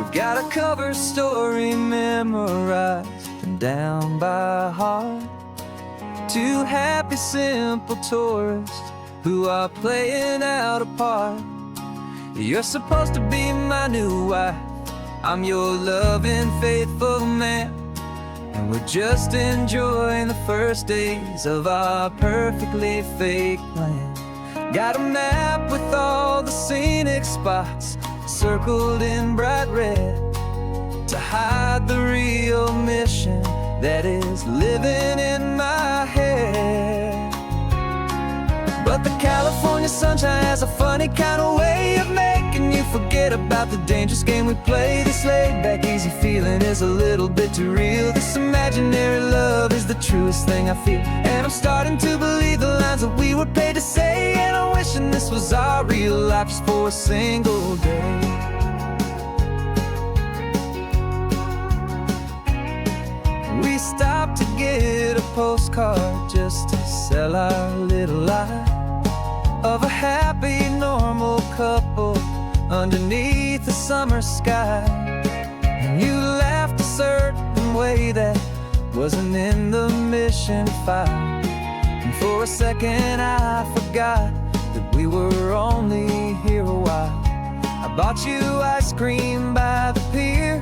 We've got a cover story memorized and down by heart. Two happy, simple tourists who are playing out a part. You're supposed to be my new wife, I'm your loving, faithful man, and we're just enjoying the first days of our perfectly fake plan. Got a map with all the scenic spots circled in bright red to hide the real mission that is living in my head. But the California sunshine has a funny kind of way of making you forget about the dangerous game we play. This laid-back, easy feeling is a little bit too real. This imaginary love is the truest thing I feel, and I'm starting to believe the lines that we were paid to say. And I'm wishing this was our real life just for a single day. We stopped to get a postcard just to sell our little lie of a happy, normal couple underneath the summer sky. And you laughed a certain way that wasn't in the mission file, and for a second I forgot that we were only here a while. I bought you ice cream by the pier,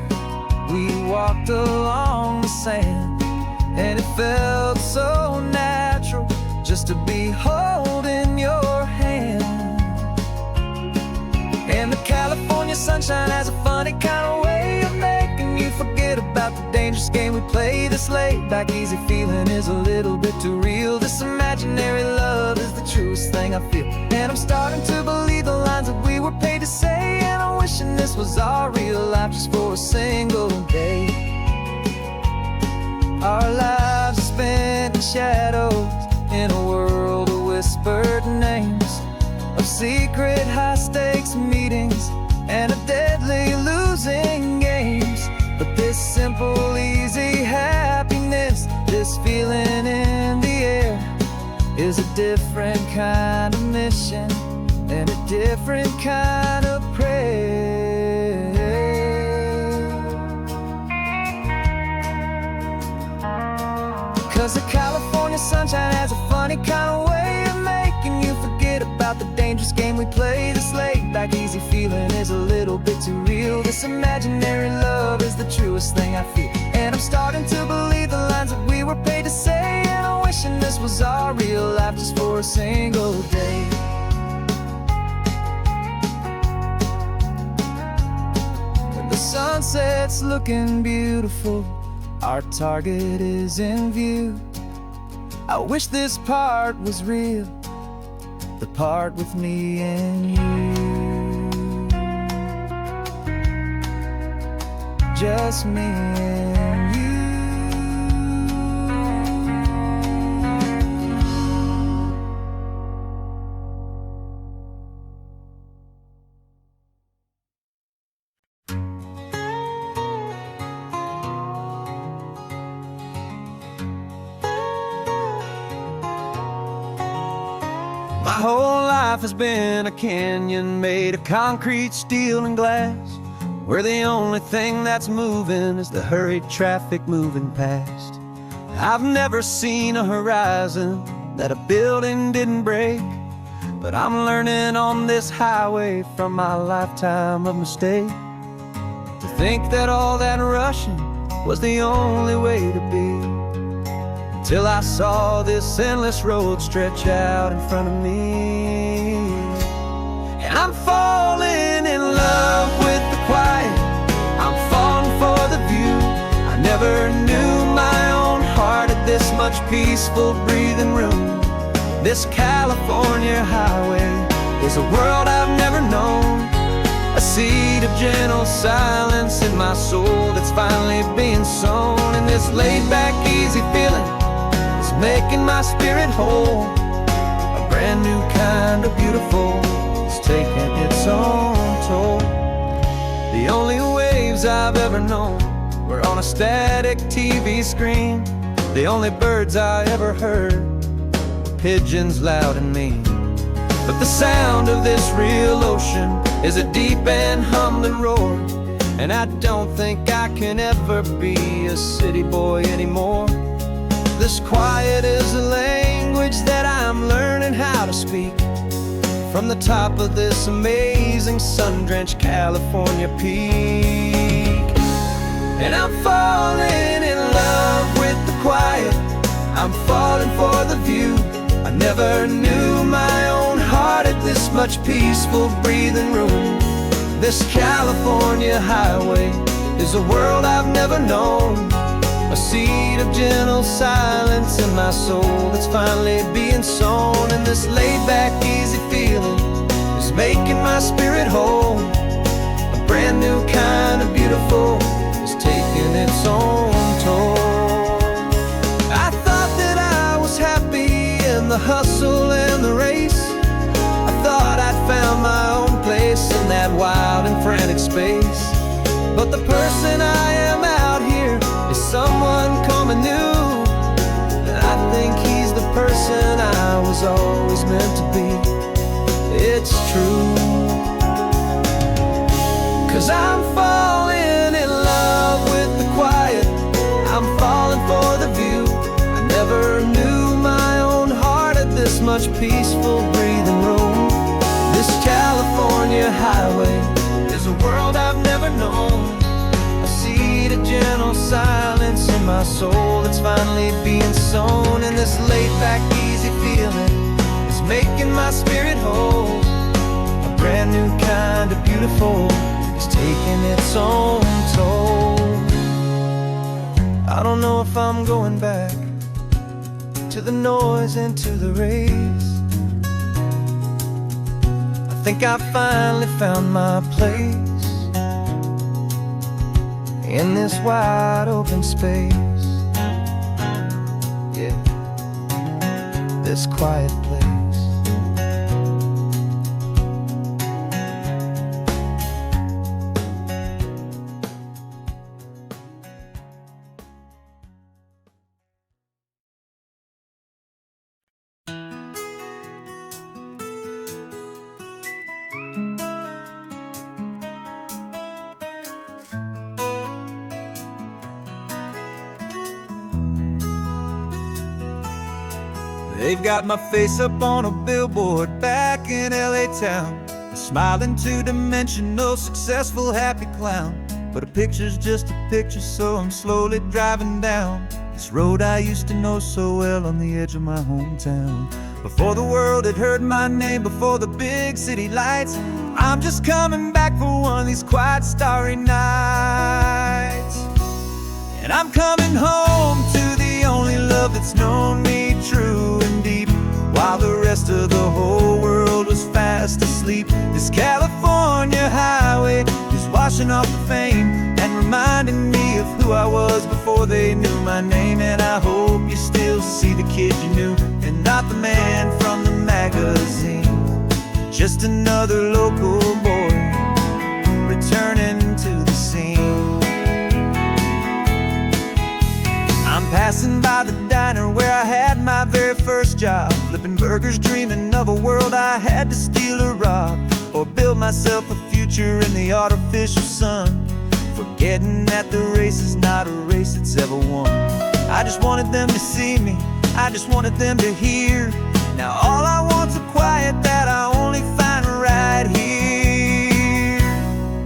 we walked along the sand, and it felt so natural just to be holding your hand. And the California sunshine has a funny kind of way of making you forget about the dangerous game we play. This laid-back, easy feeling is a little bit too real. This imaginary love is the truest thing I feel, and I'm starting to believe the lines that we were paid to say. And I'm wishing this was our real life just for a single day. Our lives are spent in shadows, in a world of whispered names, of secret high-stakes meetings and of deadly losing games. But this simple, easy happiness, this feeling in the air, is a different kind of mission and a different kind of prayer. 'Cause the California sunshine has a funny kind of way of making you forget about the dangerous game we play. This laid-back, easy feeling is a little bit too real. This imaginary love is the truest thing I feel, and I'm starting to believe the lines that we were paid to say. And I'm wishing this was our real life just for a single day. When the sunset's looking beautiful, our target is in view. I wish this part was real, the part with me and you. Just me and you. My whole life has been a canyon made of concrete, steel, and glass, where the only thing that's moving is the hurried traffic moving past. I've never seen a horizon that a building didn't break, but I'm learning on this highway from my lifetime of mistakes to think that all that rushing was the only way to be. Till I saw this endless road stretch out in front of me, and I'm falling in love with the quiet, I'm falling for the view. I never knew my own heart had this much peaceful breathing room. This California highway is a world I've never known, a seed of gentle silence in my soul that's finally being sown. And this laid-back, easy feeling making my spirit whole, a brand new kind of beautiful, it's taking its own toll. The only waves I've ever known were on a static TV screen. The only birds I ever heard were pigeons loud and mean. But the sound of this real ocean is a deep and humbling roar, and I don't think I can ever be a city boy anymore. This quiet is a language that I'm learning how to speak from the top of this amazing sun-drenched California peak. And I'm falling in love with the quiet, I'm falling for the view. I never knew my own heart had this much peaceful breathing room. This California highway is a world I've never known, a seed of gentle silence in my soul that's finally being sown. And this laid-back, easy feeling is making my spirit whole. A brand new kind of beautiful is taking its own toll. I thought that I was happy in the hustle and the race. I thought I'd found my own place in that wild and frantic space. But the person I am out here is someone coming new, and I think he's the person I was always meant to be. It's true, 'cause I'm falling in love with the quiet, I'm falling for the view. I never knew my own heart had this much peaceful breathing room. This California highway is a world I've never known, a seed of gentle silence in my soul that's finally being sown. And this laid-back, easy feeling is making my spirit whole. A brand new kind of beautiful is taking its own toll. I don't know if I'm going back to the noise and to the race. I think I finally found my place in this wide open space. Yeah, this quiet place. They've got my face up on a billboard back in LA town, smiling two-dimensional, successful, happy clown. But a picture's just a picture, so I'm slowly driving down this road I used to know so well on the edge of my hometown. Before the world had heard my name, before the big city lights, I'm just coming back for one of these quiet, starry nights. And I'm coming home to the only love that's known me true and deep, while the rest of the whole world was fast asleep. This California highway is washing off the fame and reminding me of who I was before they knew my name. And I hope you still see the kid you knew, and not the man from the magazine. Just another local boy returning to the scene. I'm passing by the diner where I had my very first job, flipping burgers, dreaming of a world I had to steal or rob, or build myself a future in the artificial sun, forgetting that the race is not a race that's ever won. I just wanted them to see me, I just wanted them to hear. Now all I want's a quiet that I only find right here.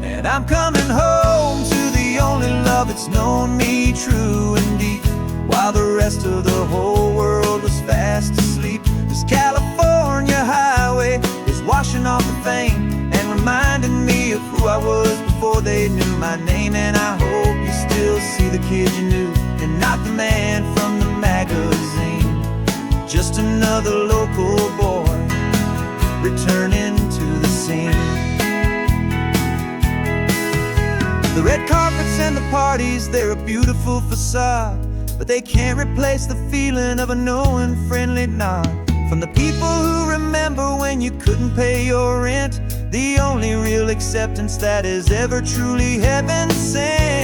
And I'm coming home to the only love that's known me true and deep, while the rest of the whole world was fast asleep. This California highway is washing off the fame and reminding me of who I was before they knew my name. And I hope you still see the kid you knew, and not the man from the magazine. Just another local boy returning to the scene. The red carpets and the parties, they're a beautiful facade, but they can't replace the feeling of a knowing, friendly nod from the people who remember when you couldn't pay your rent. The only real acceptance that is ever truly heaven sent.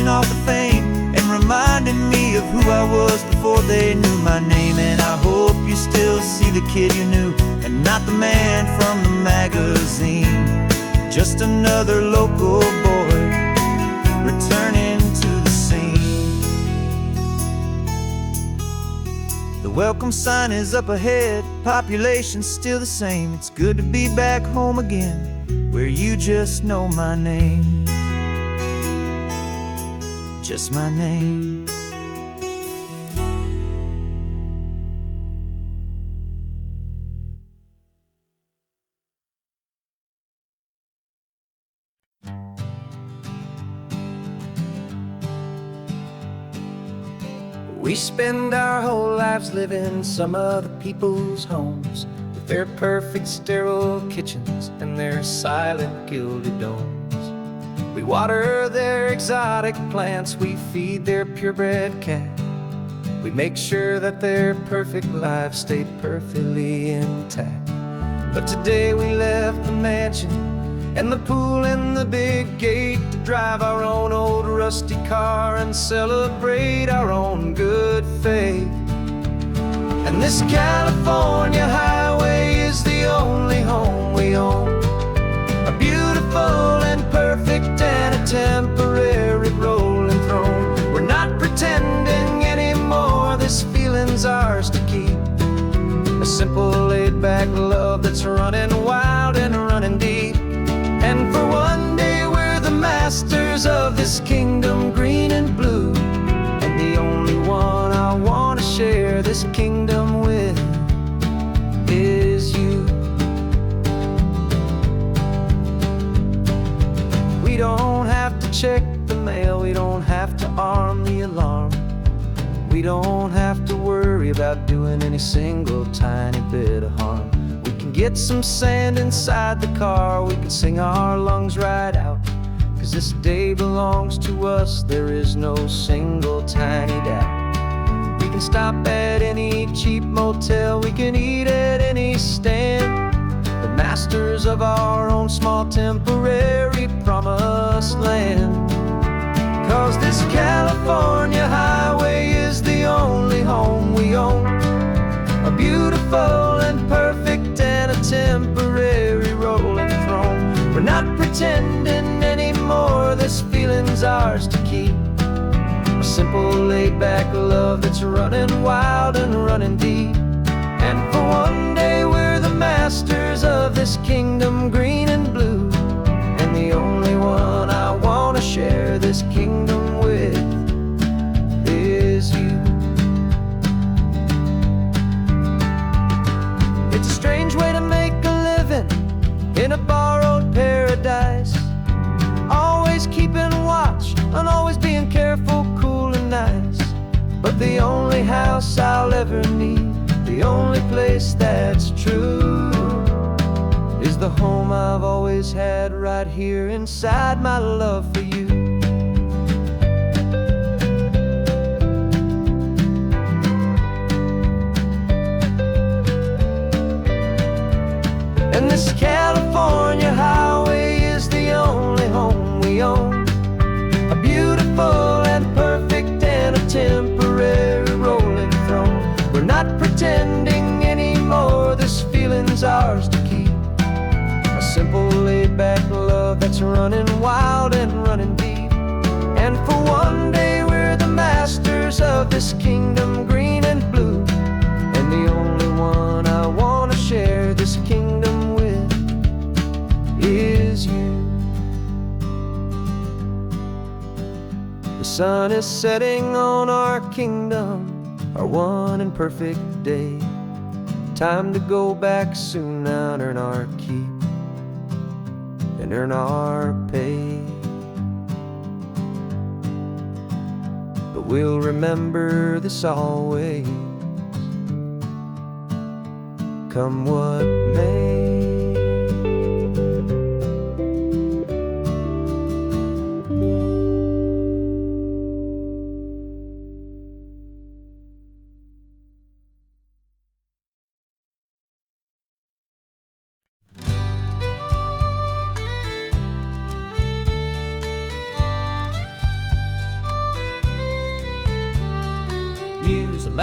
off the fame and reminding me of who I was before they knew my name. And I hope you still see the kid you knew and not the man from the magazine. Just another local boy returning to the scene. The welcome sign is up ahead, population's still the same. It's good to be back home again, where you just know my name. Just my name. We spend our whole lives living some other people's homes, with their perfect sterile kitchens and their silent gilded domes. We water their exotic plants, we feed their purebred cat. We make sure that their perfect lives stay perfectly intact. But today we left the mansion and the pool and the big gate to drive our own old rusty car and celebrate our own good faith. And this California highway is the only home we own, a beautiful and perfect and a temporary rolling throne. We're not pretending anymore, this feeling's ours to keep. A simple laid-back love that's running wild and running deep. And for one day we're the masters of this kingdom green and blue, and the only one I want to share this kingdom with is you. We don't have to check the mail, we don't have to arm the alarm. We don't have to worry about doing any single tiny bit of harm. We can get some sand inside the car, we can sing our lungs right out, 'cause this day belongs to us, there is no single tiny doubt. We can stop at any cheap motel, we can eat at any stand, the masters of our own small temporary promised land. 'Cause this California highway is the only home we own, a beautiful and perfect and a temporary rolling throne. We're not pretending anymore, this feeling's ours to keep. A simple laid-back love that's running wild and running deep. And for one day we're the masters of this kingdom green and blue, and the only one I want to share this kingdom with is you. It's a strange way to make a living in a borrowed paradise, always keeping watch and always being careful, cool and nice. But the only house I'll ever need, the only place that's true, is the home I've always had right here inside my love for you. And this California highway is the only home we own, a beautiful and perfect and a temporary rolling throne. We're not pretending anymore, this feeling's ours to keep. A simple laid-back love that's running wild and running deep. And for one day we're the masters of this kingdom green and blue, and the only one I want to share this kingdom with is you. The sun is setting on our kingdom, our one and perfect day. Time to go back soon now and earn our keep and earn our pay. But we'll remember this always, come what may.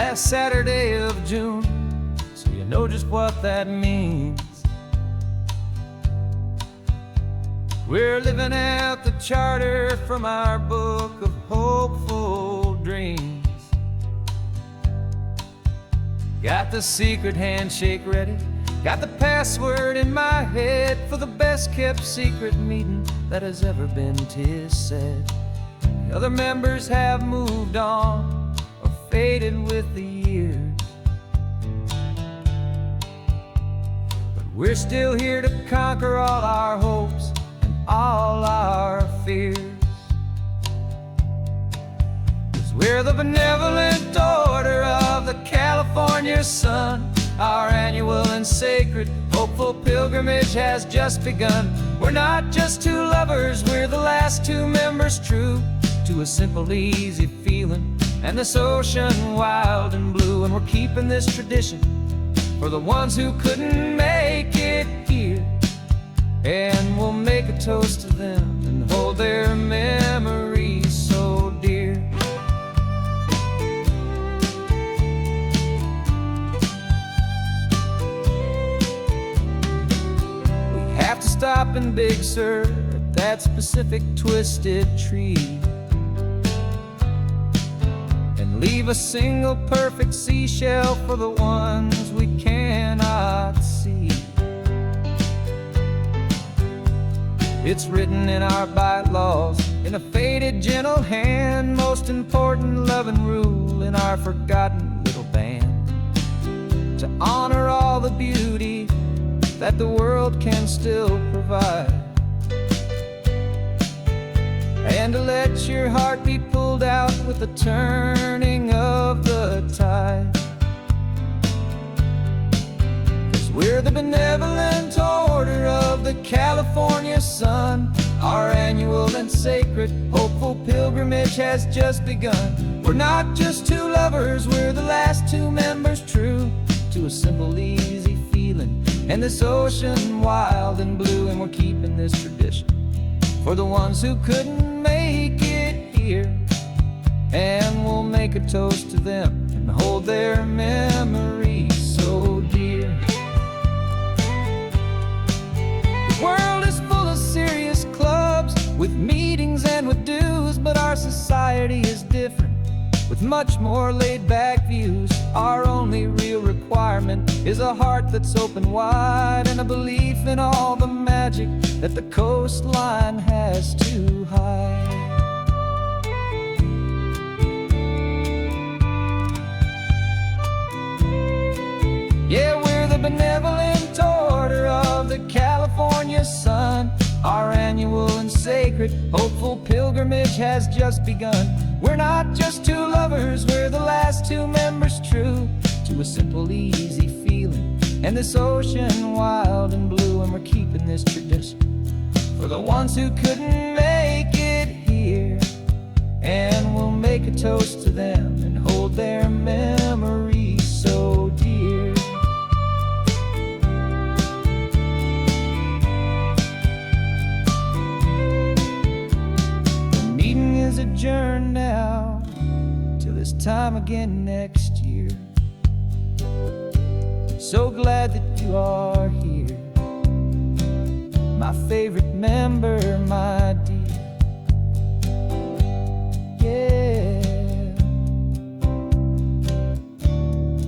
last Saturday of June, so you know just what that means. We're living out the charter from our book of hopeful dreams. Got the secret handshake ready, got the password in my head for the best kept secret meeting that has ever been, 'tis said. The other members have moved on or faded with the years, but we're still here to conquer all our hopes and all our fears. 'Cause we're the benevolent order of the California sun. Our annual and sacred hopeful pilgrimage has just begun. We're not just two lovers, we're the last two members true to a simple, easy feeling and this ocean wild and blue. And we're keeping this tradition for the ones who couldn't make it here, and we'll make a toast to them and hold their memories so dear. We have to stop in Big Sur at that specific twisted tree and leave a single perfect seashell for the ones we cannot see. It's written in our bylaws in a faded gentle hand, most important love and rule in our forgotten little band, to honor all the beauty that the world can still provide, and to let your heart be pulled out with the turning of the tide. 'Cause we're the benevolent order of the California sun. Our annual and sacred hopeful pilgrimage has just begun. We're not just two lovers, we're the last two members true to a simple, easy feeling and this ocean wild and blue. And we're keeping this tradition for the ones who couldn't make it here, and we'll make a toast to them and hold their memories so dear. The world is full of serious clubs with meetings and with dues, but our society is different with much more laid-back views. Our only real requirement is a heart that's open wide and a belief in all the magic that the coastline has to hide. Yeah, we're the benevolent order of the California sun. Our annual and sacred hopeful pilgrimage has just begun. We're not just two lovers, we're the last two members true to a simple, easy feeling and this ocean wild and blue. And we're keeping this tradition for the ones who couldn't make it here, and we'll make a toast to them and hold their memories so dear. The meeting is adjourned now till this time again next year. So glad that you are here, my favorite member, my dear. Yeah,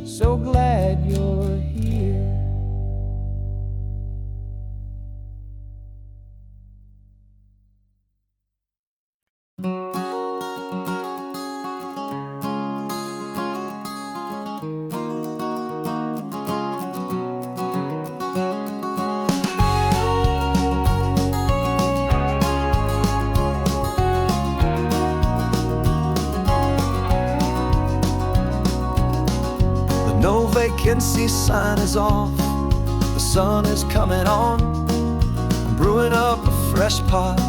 so glad you're here. No vacancy sign is off, the sun is coming on. I'm brewing up a fresh pot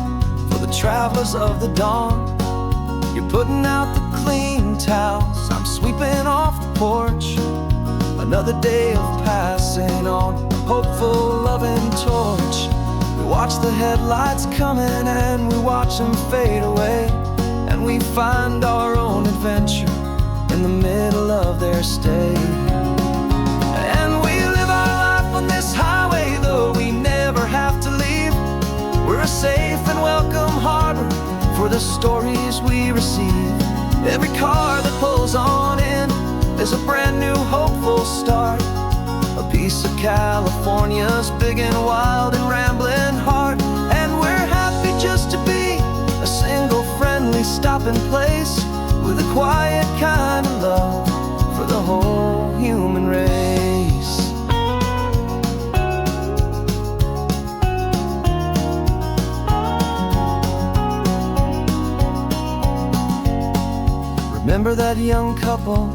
for the travelers of the dawn. You're putting out the clean towels, I'm sweeping off the porch. Another day of passing on a hopeful, loving torch. We watch the headlights coming and we watch them fade away, and we find our own adventure in in the middle of their stay. And we live our life on this highway, though we never have to leave. We're a safe and welcome harbor for the stories we receive. Every car that pulls on in is a brand new hopeful start, a piece of California's big and wild and rambling heart. And we're happy just to be a single friendly stopping place, with a quiet kind of love for the whole human race. Remember that young couple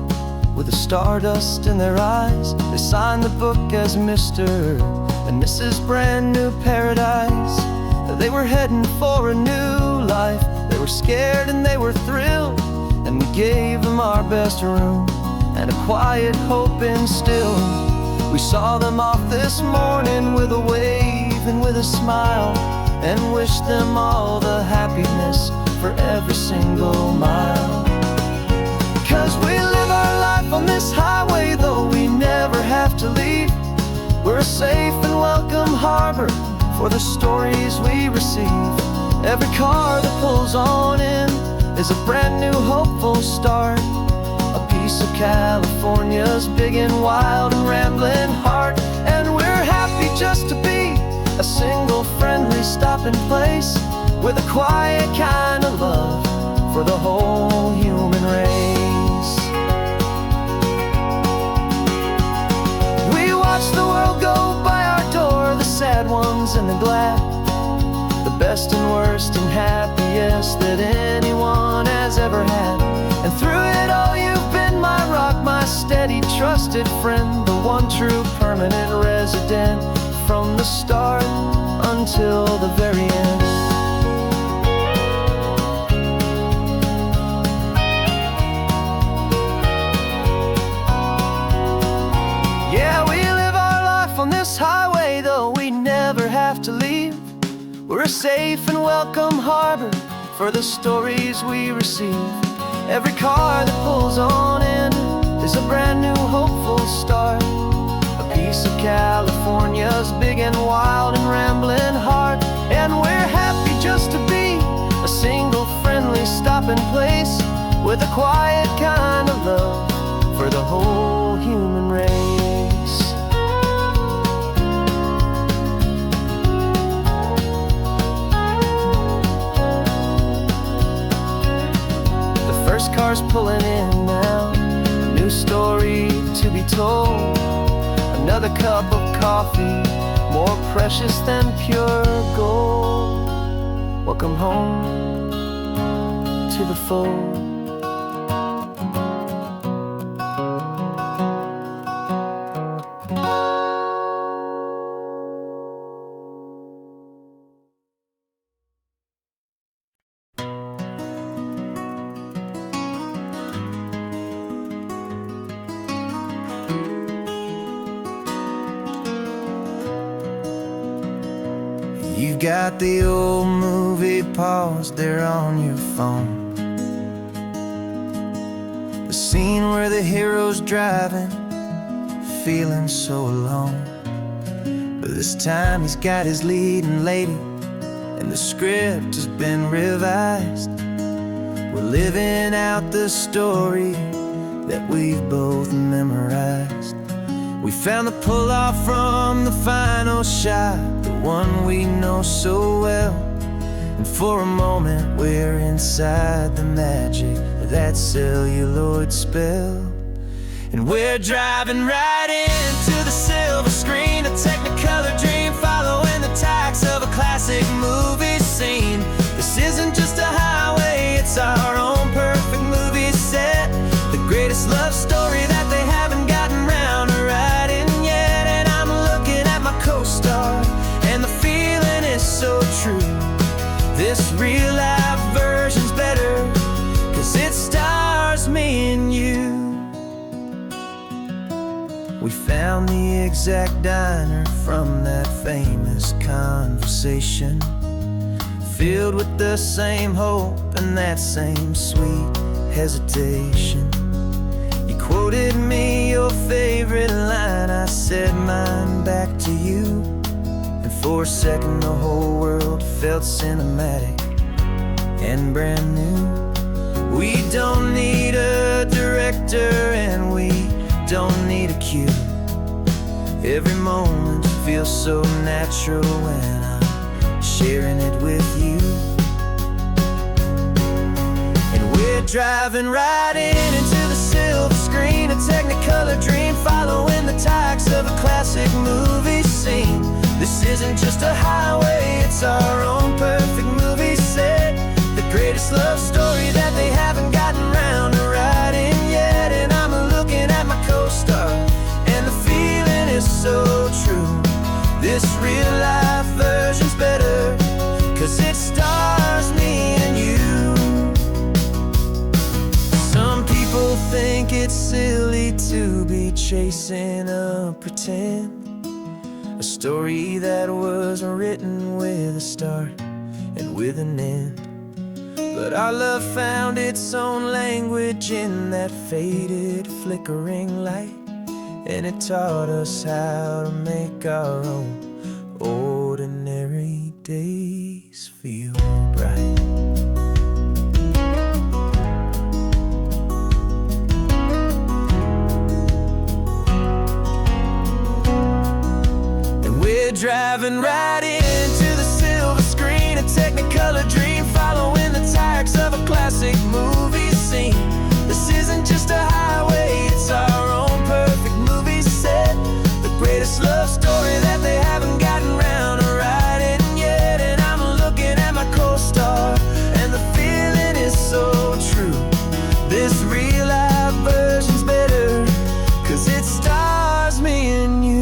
with the stardust in their eyes? They signed the book as Mr. and Mrs. Brand New Paradise. They were heading for a new life. They were scared and they were thrilled, and we gave them our best room and a quiet hope instilled. We saw them off this morning with a wave and with a smile, and wished them all the happiness for every single mile. 'Cause we live our life on this highway, though we never have to leave. We're a safe and welcome harbor for the stories we receive. Every car that pulls on in is a brand new hopeful start, a piece of California's big and wild and rambling heart. And we're happy just to be a single friendly stopping place, with a quiet kind of love for the whole human race. We watch the world go by our door, the sad ones and the glad, the best and worst and happiest that anyone has ever had. And through it all you've been my rock, my steady trusted friend, the one true permanent resident, from the start until the very end. Yeah, we live our life on this highway, though we never have to leave. We're a safe and welcome harbor for the stories we receive. Every car that pulls on in is a brand new hopeful start, a piece of California's big and wild and rambling heart. And we're happy just to be a single friendly stopping place, with a quiet kind of love for the whole human race. First car's pulling in now, a new story to be told. Another cup of coffee, more precious than pure gold. Welcome home to the fold. You've got the old movie paused there on your phone, the scene where the hero's driving, feeling so alone. But this time he's got his leading lady, and the script has been revised. We're living out the story that we've both memorized. We found the pull-off from the final shot, the one we know so well. And for a moment we're inside the magic of that celluloid spell. And we're driving right into the silver screen, a Technicolor dream, following the tacks of a classic movie scene. This isn't just a highway, it's our own perfect movie set, the greatest love story that they haven't gotten round to writing yet. And I'm looking at my co-star, and the feeling is so true. This real life version's better, 'cause it stars me and you. We found the exact diner from that famous conversation, filled with the same hope and that same sweet hesitation. quoted me your favorite line. I said mine back to you, and for a second the whole world felt cinematic and brand new. We don't need a director and we don't need a cue. Every moment feels so natural when I'm sharing it with you. And we're driving right into the silver screen, a Technicolor dream, following the tacks of a classic movie scene. This isn't just a highway, it's our own perfect movie set. The greatest love story that they haven't gotten round to writing yet. And I'm looking at my co-star, and the feeling is so true. This real life version's better, 'cause it stars me and you. Some people think it's silly to be chasing a pretend, a story that was written with a start and with an end. But our love found its own language in that faded, flickering light, and it taught us how to make our own ordinary days feel bright. And we're driving right into the silver screen, a Technicolor dream, following the tacks of a classic movie scene. This isn't just a highway, it's our own perfect movie set. The greatest love story that they haven't gotten round to writing yet. And I'm looking at my co-star, and the feeling is so true. This real life version's better, 'cause it stars me and you.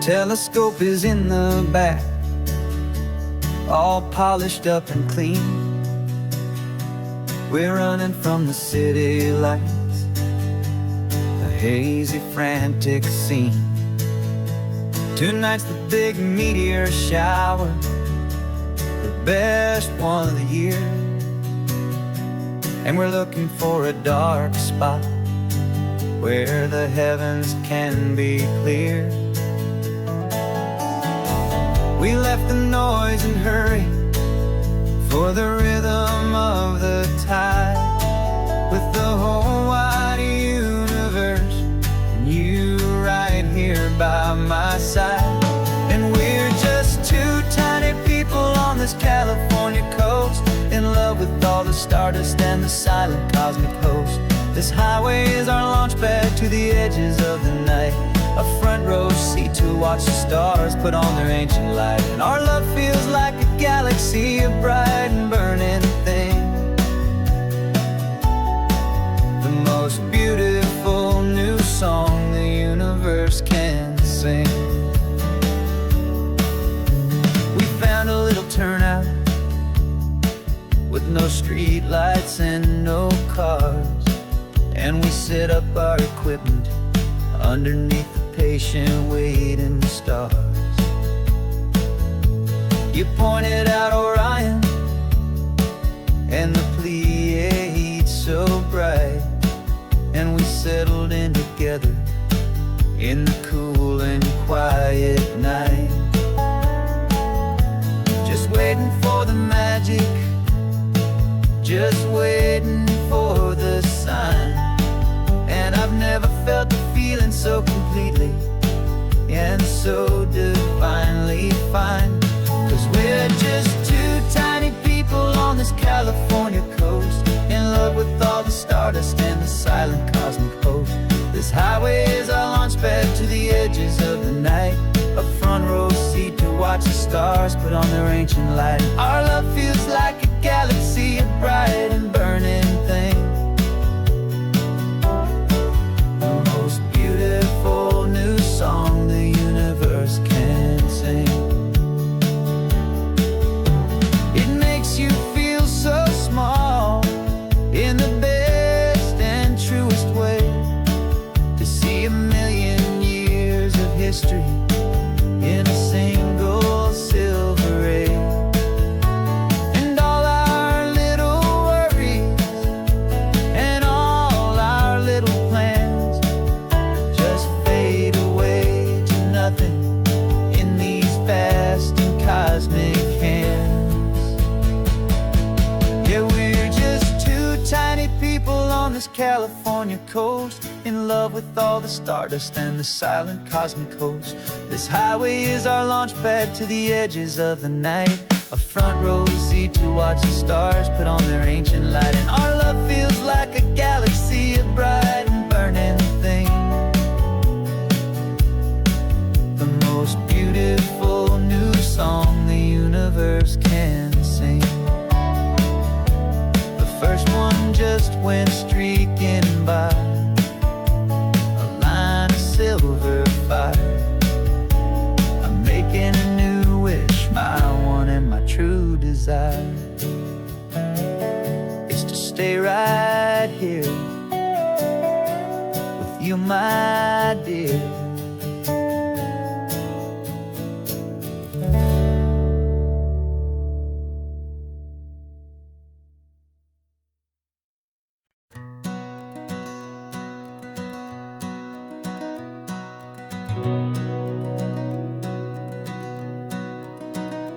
Telescope is in the back, all polished up and clean. We're running from the city lights, a hazy, frantic scene. Tonight's the big meteor shower, the best one of the year. And we're looking for a dark spot where the heavens can be clear. We left the noise and hurry for the rhythm of the tide, with the whole wide universe and you right here by my side. And we're just two tiny people on this California coast, in love with all the stardust and the silent cosmic host. This highway is our launch pad to the edges of the night, a front row seat to watch the stars put on their ancient light. And our love feels like a galaxy, a bright and burning thing, the most beautiful new song the universe can sing. We found a little turnout with no street lights and no cars, and we set up our equipment underneath the patient waiting stars. You pointed out Orion and the Pleiades so bright, and we settled in together in the cool and quiet night, just waiting for the magic, just waiting for the sign. And I've never felt the feeling so completely and so divinely fine, 'cause we're just two tiny people on this California coast, in love with all the stardust and the silent cosmic host. This highway is our launch pad to the edges of the night, a front row seat to watch the stars put on their ancient light. Our love feels like a galaxy, a bright and burning thing, the most this California coast, in love with all the stardust and the silent cosmic host. This highway is our launch pad to the edges of the night, a front row seat to watch the stars put on their ancient light. And our love feels like a galaxy of bright and burning things, the most beautiful new song the universe can sing. The first one just went streaking by, a line of silver fire. I'm making a new wish, my one and my true desire is to stay right here with you, my dear.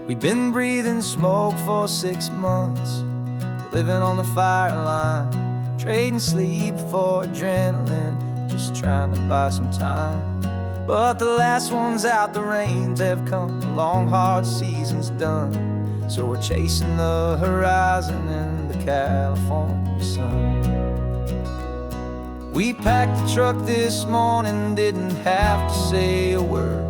We've been breathing smoke for 6 months, living on the fire line, trading sleep for adrenaline, just trying to buy some time. But the last one's out, the rains have come, the long hard season's done, so we're chasing the horizon in the California sun. We packed the truck this morning, didn't have to say a word,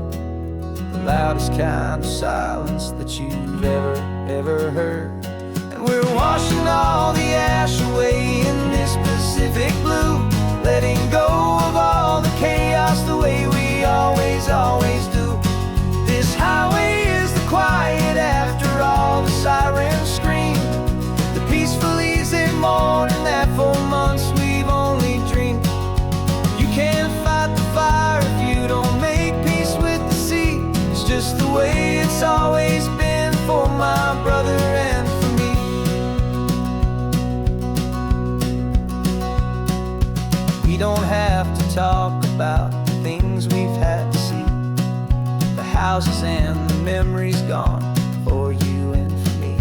the loudest kind of silence that you've ever heard. And we're washing all the ash away in this Pacific blue, letting go of all the chaos the way we always do. This highway is the quiet after all the sirens scream, the peaceful easy morning that for months we've only dreamed. You can't fight the fire if you don't make peace with the sea. It's just the way it's always been for my brother and for me. We don't have to talk about the things we've had to see, the houses and the memories gone for you and for me.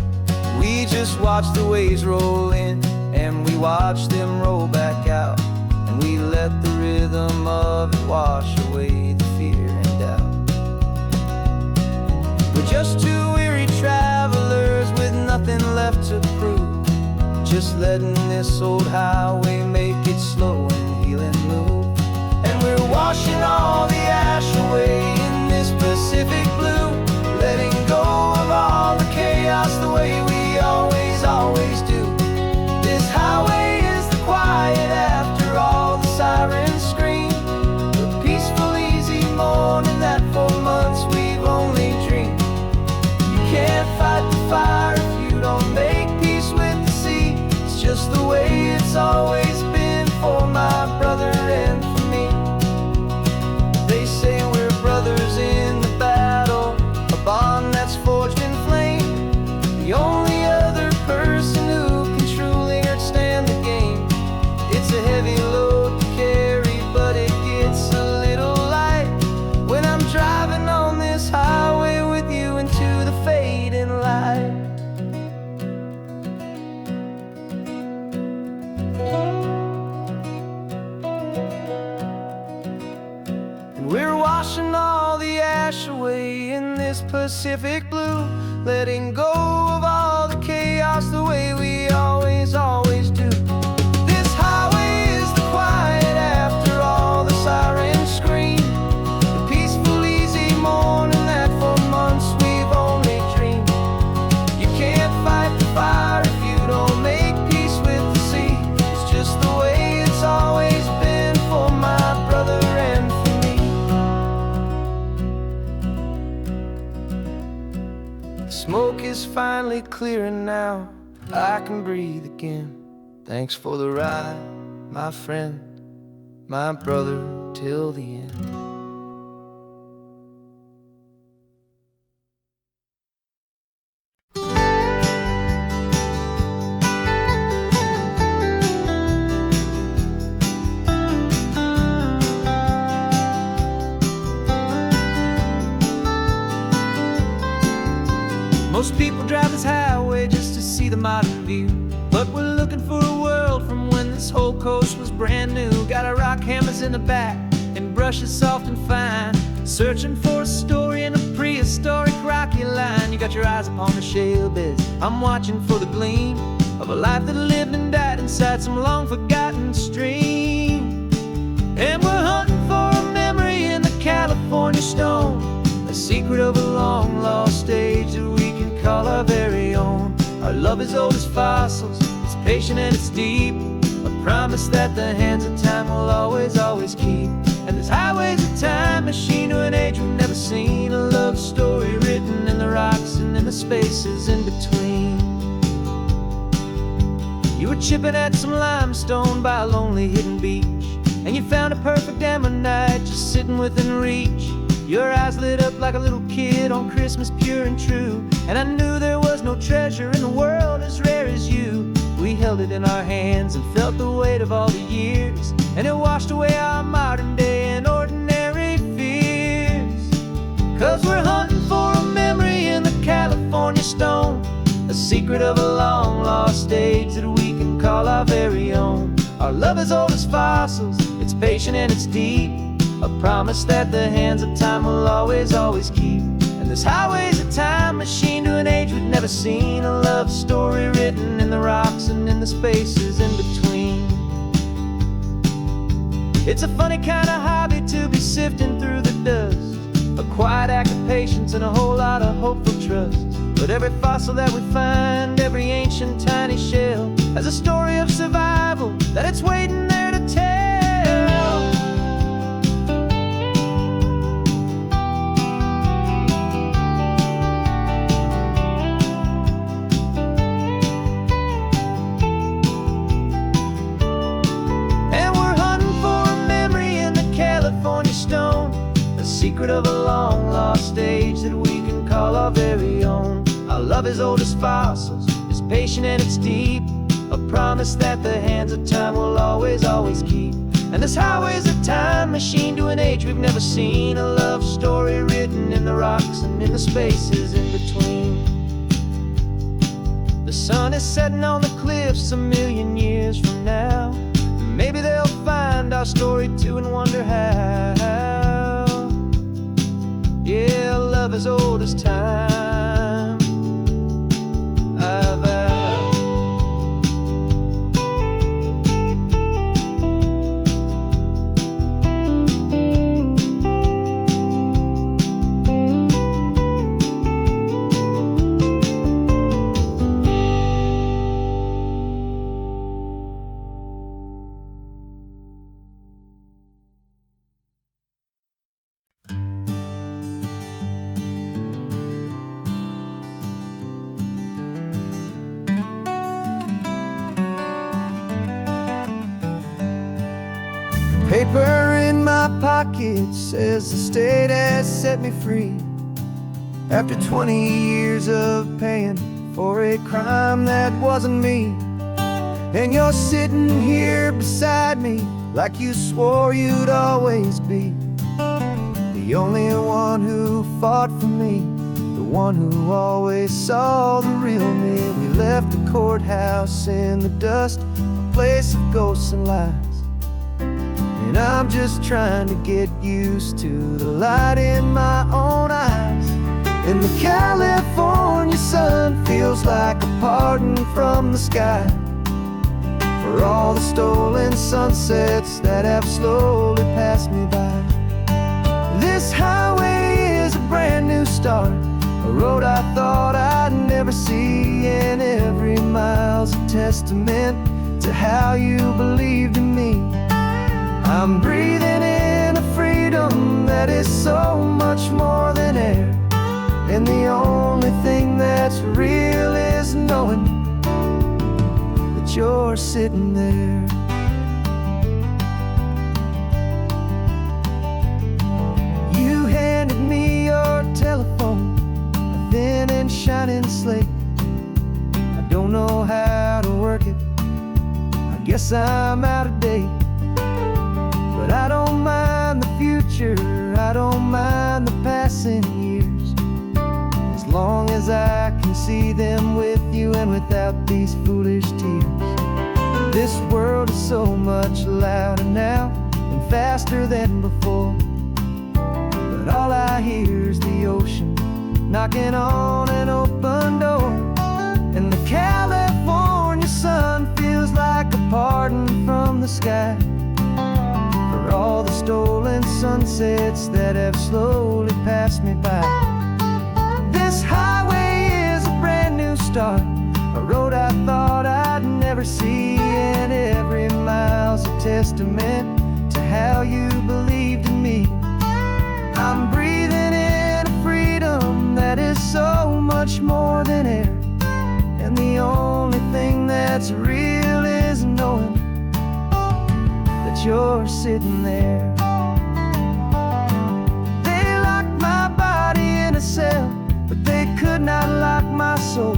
We just watch the waves roll in, and we watch them roll back out, and we let the rhythm of it wash away the fear and doubt. We're just two weary travelers with nothing left to prove, just letting this old highway make it slow and healing move. And we're washing all the ash away in this Pacific blue, letting go of all the chaos the way we always do. This highway is the quiet after all the sirens scream, the peaceful easy morning that for months we've only dreamed. You can't fight the fire if you don't make peace with the sea. It's just the way it's always been for my brother and for me. They say we're brothers in the battle, a bond that's forged in flame, the only other person who can truly understand the game. It's a heavy load to carry, but it gets a little light when I'm driving on this highway with you into the fading light. And we're washing all the ash away in this Pacific blue, letting go of all the chaos the way we always do. This highway is the quiet after all the sirens scream, the peaceful easy morning that for months we've only dreamed. You can't fight the fire if you don't make peace with the sea. It's just the way it's always been for my brother and for me. The smoke is finally clearing now, I can breathe again. Thanks for the ride, my friend, my brother, till the end. Most people drive this highway just to see the modern view, but we're looking for a world from when the this whole coast was brand new. Got our rock hammers in the back and brushes soft and fine, searching for a story in a prehistoric rocky line. You got your eyes upon the shale beds, I'm watching for the gleam of a life that lived and died inside some long forgotten stream. And we're hunting for a memory in the California stone, a secret of a long lost age that we can call our very own. Our love is old as fossils, it's patient and it's deep, a promise that the hands of time will always, always keep. And this highway's a time machine to an age we've never seen, a love story written in the rocks and in the spaces in between. You were chipping at some limestone by a lonely hidden beach, and you found a perfect ammonite just sitting within reach. Your eyes lit up like a little kid on Christmas, pure and true, and I knew there was no treasure in the world as rare as you. We held it in our hands and felt the weight of all the years, and it washed away our modern day and ordinary fears. 'Cause we're hunting for a memory in the California stone, a secret of a long lost age that we can call our very own. Our love is old as fossils, it's patient and it's deep, a promise that the hands of time will always, always keep. And this highway's a time machine to an age we've never seen, a love story written in the rocks and in the spaces in between. It's a funny kind of hobby to be sifting through the dust, a quiet act of patience and a whole lot of hopeful trust. But every fossil that we find, every ancient tiny shell, has a story of survival that it's waiting there to tell. Secret of a long lost age that we can call our very own. Our love is old as fossils, it's patient and it's deep, a promise that the hands of time will always, always keep. And this highway's a time machine to an age we've never seen, a love story written in the rocks and in the spaces in between. The sun is setting on the cliffs a million years from now, maybe they'll find our story too and wonder how. Yeah, love as old as time, I vow. Paper in my pocket says the state has set me free, after 20 years of paying for a crime that wasn't me. And you're sitting here beside me like you swore you'd always be, the only one who fought for me, the one who always saw the real me. We left the courthouse in the dust, a place of ghosts and lies, and I'm just trying to get used to the light in my own eyes. And the California sun feels like a pardon from the sky for all the stolen sunsets that have slowly passed me by. This highway is a brand new start, a road I thought I'd never see, and every mile's a testament to how you believed in me. I'm breathing in a freedom that is so much more than air, and the only thing that's real is knowing that you're sitting there. You handed me your telephone, a thin and shining slate. I don't know how to work it, I guess I'm out of date. But I don't mind the future, I don't mind the passing years, as long as I can see them with you and without these foolish tears. This world is so much louder now and faster than before, but all I hear is the ocean knocking on an open door. And the California sun feels like a pardon from the sky for all the stolen sunsets that have slowly passed me by. This highway is a brand new start, a road I thought I'd never see, and every mile's a testament to how you believed in me. I'm breathing in a freedom that is so much more than air, and the only thing that's real is knowing that you're sitting there. They locked my body in a cell, but they could not lock my soul,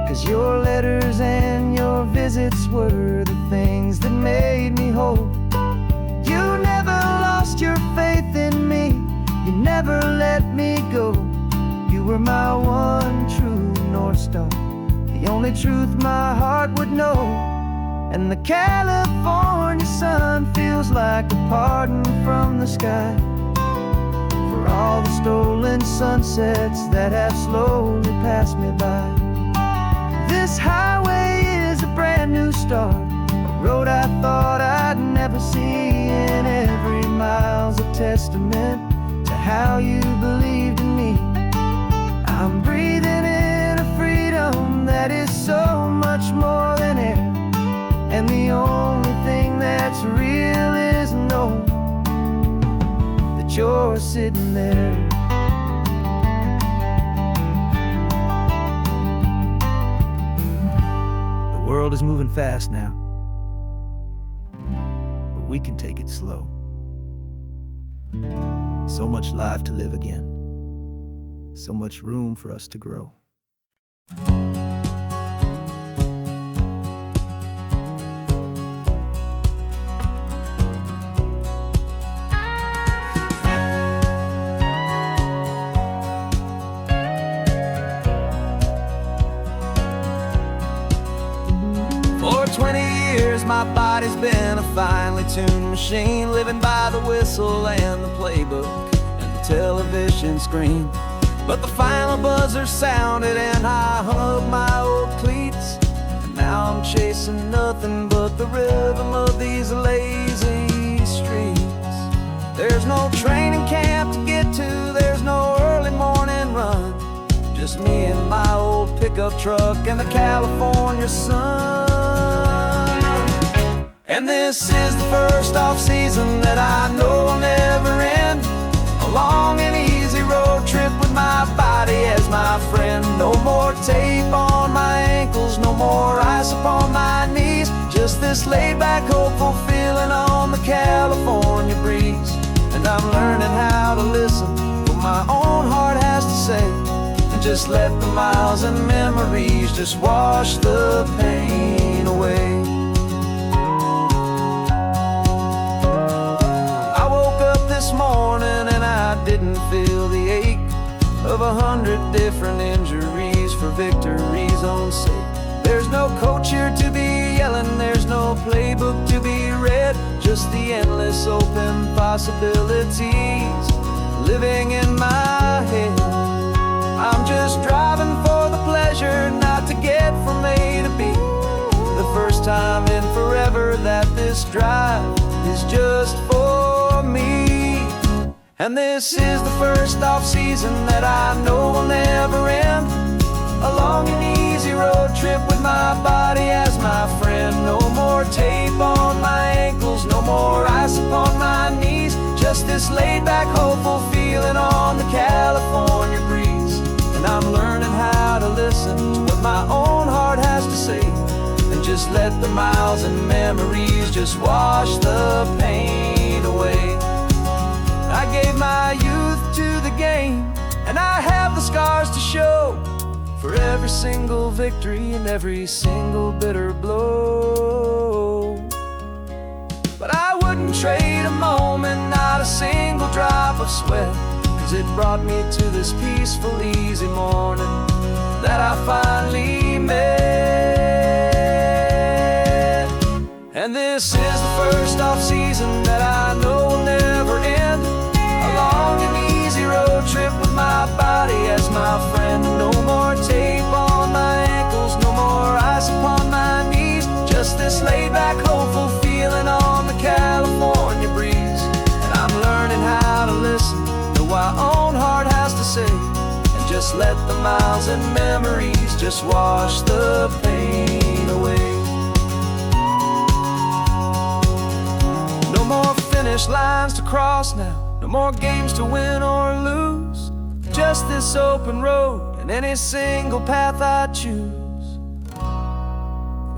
'cause your letters and your visits were the things that made me whole. You never lost your faith in me, you never let me go. You were my one true North Star, the only truth my heart would know. And the California sun feels like a pardon from the sky for all the stolen sunsets that have slowly passed me by. This highway is a brand new start, a road I thought I'd never see, and every mile's a testament to how you believed in me. I'm breathing in a freedom that is so much more than air, and the only thing that's real is knowing that you're sitting there. The world is moving fast now, but we can take it slow. So much life to live again, so much room for us to grow. For 20 years my body's been a finely tuned machine, living by the whistle and the playbook and the television screen. But the final buzzer sounded and I hung up my old cleats, and now I'm chasing nothing but the rhythm of these lazy streets. There's no training camp to get to, there's no early morning run, just me and my old pickup truck and the California sun. And this is the first off-season that I know will never end, a long and easy road trip with my body as my friend. No more tape on my ankles, no more ice upon my knees, just this laid-back, hopeful feeling on the California breeze. And I'm learning how to listen what my own heart has to say, and just let the miles and memories just wash the pain away. I woke up this morning and I didn't feel the ache of 100 different injuries for victory's own sake. There's no coach here to be yelling, there's no playbook to be read, just the endless open possibilities living in my head. I'm just driving for the pleasure, not to get from A to B. The first time in forever that this drive is just for me. And this is the first off-season that I know will never end, a long and easy road trip with my body as my friend. No more tape on my ankles, no more ice upon my knees, just this laid-back, hopeful feeling on the California breeze. And I'm learning how to listen to what my own heart has to say, and just let the miles and memories just wash the pain away. I gave my youth to the game, and I have the scars to show for every single victory and every single bitter blow. But I wouldn't trade a moment, not a single drop of sweat, 'cause it brought me to this peaceful, easy morning that I finally met. this is the first off-season that I know will never end. A long and easy road trip with my body as my friend. No more tape on my ankles, no more ice upon my knees. Just this laid-back, hopeful feeling on the California breeze. And I'm learning how to listen to what my own heart has to say, and just let the miles and memories just wash the pain away. No more finish lines to cross now, no more games to win or lose. Just this open road and any single path I choose.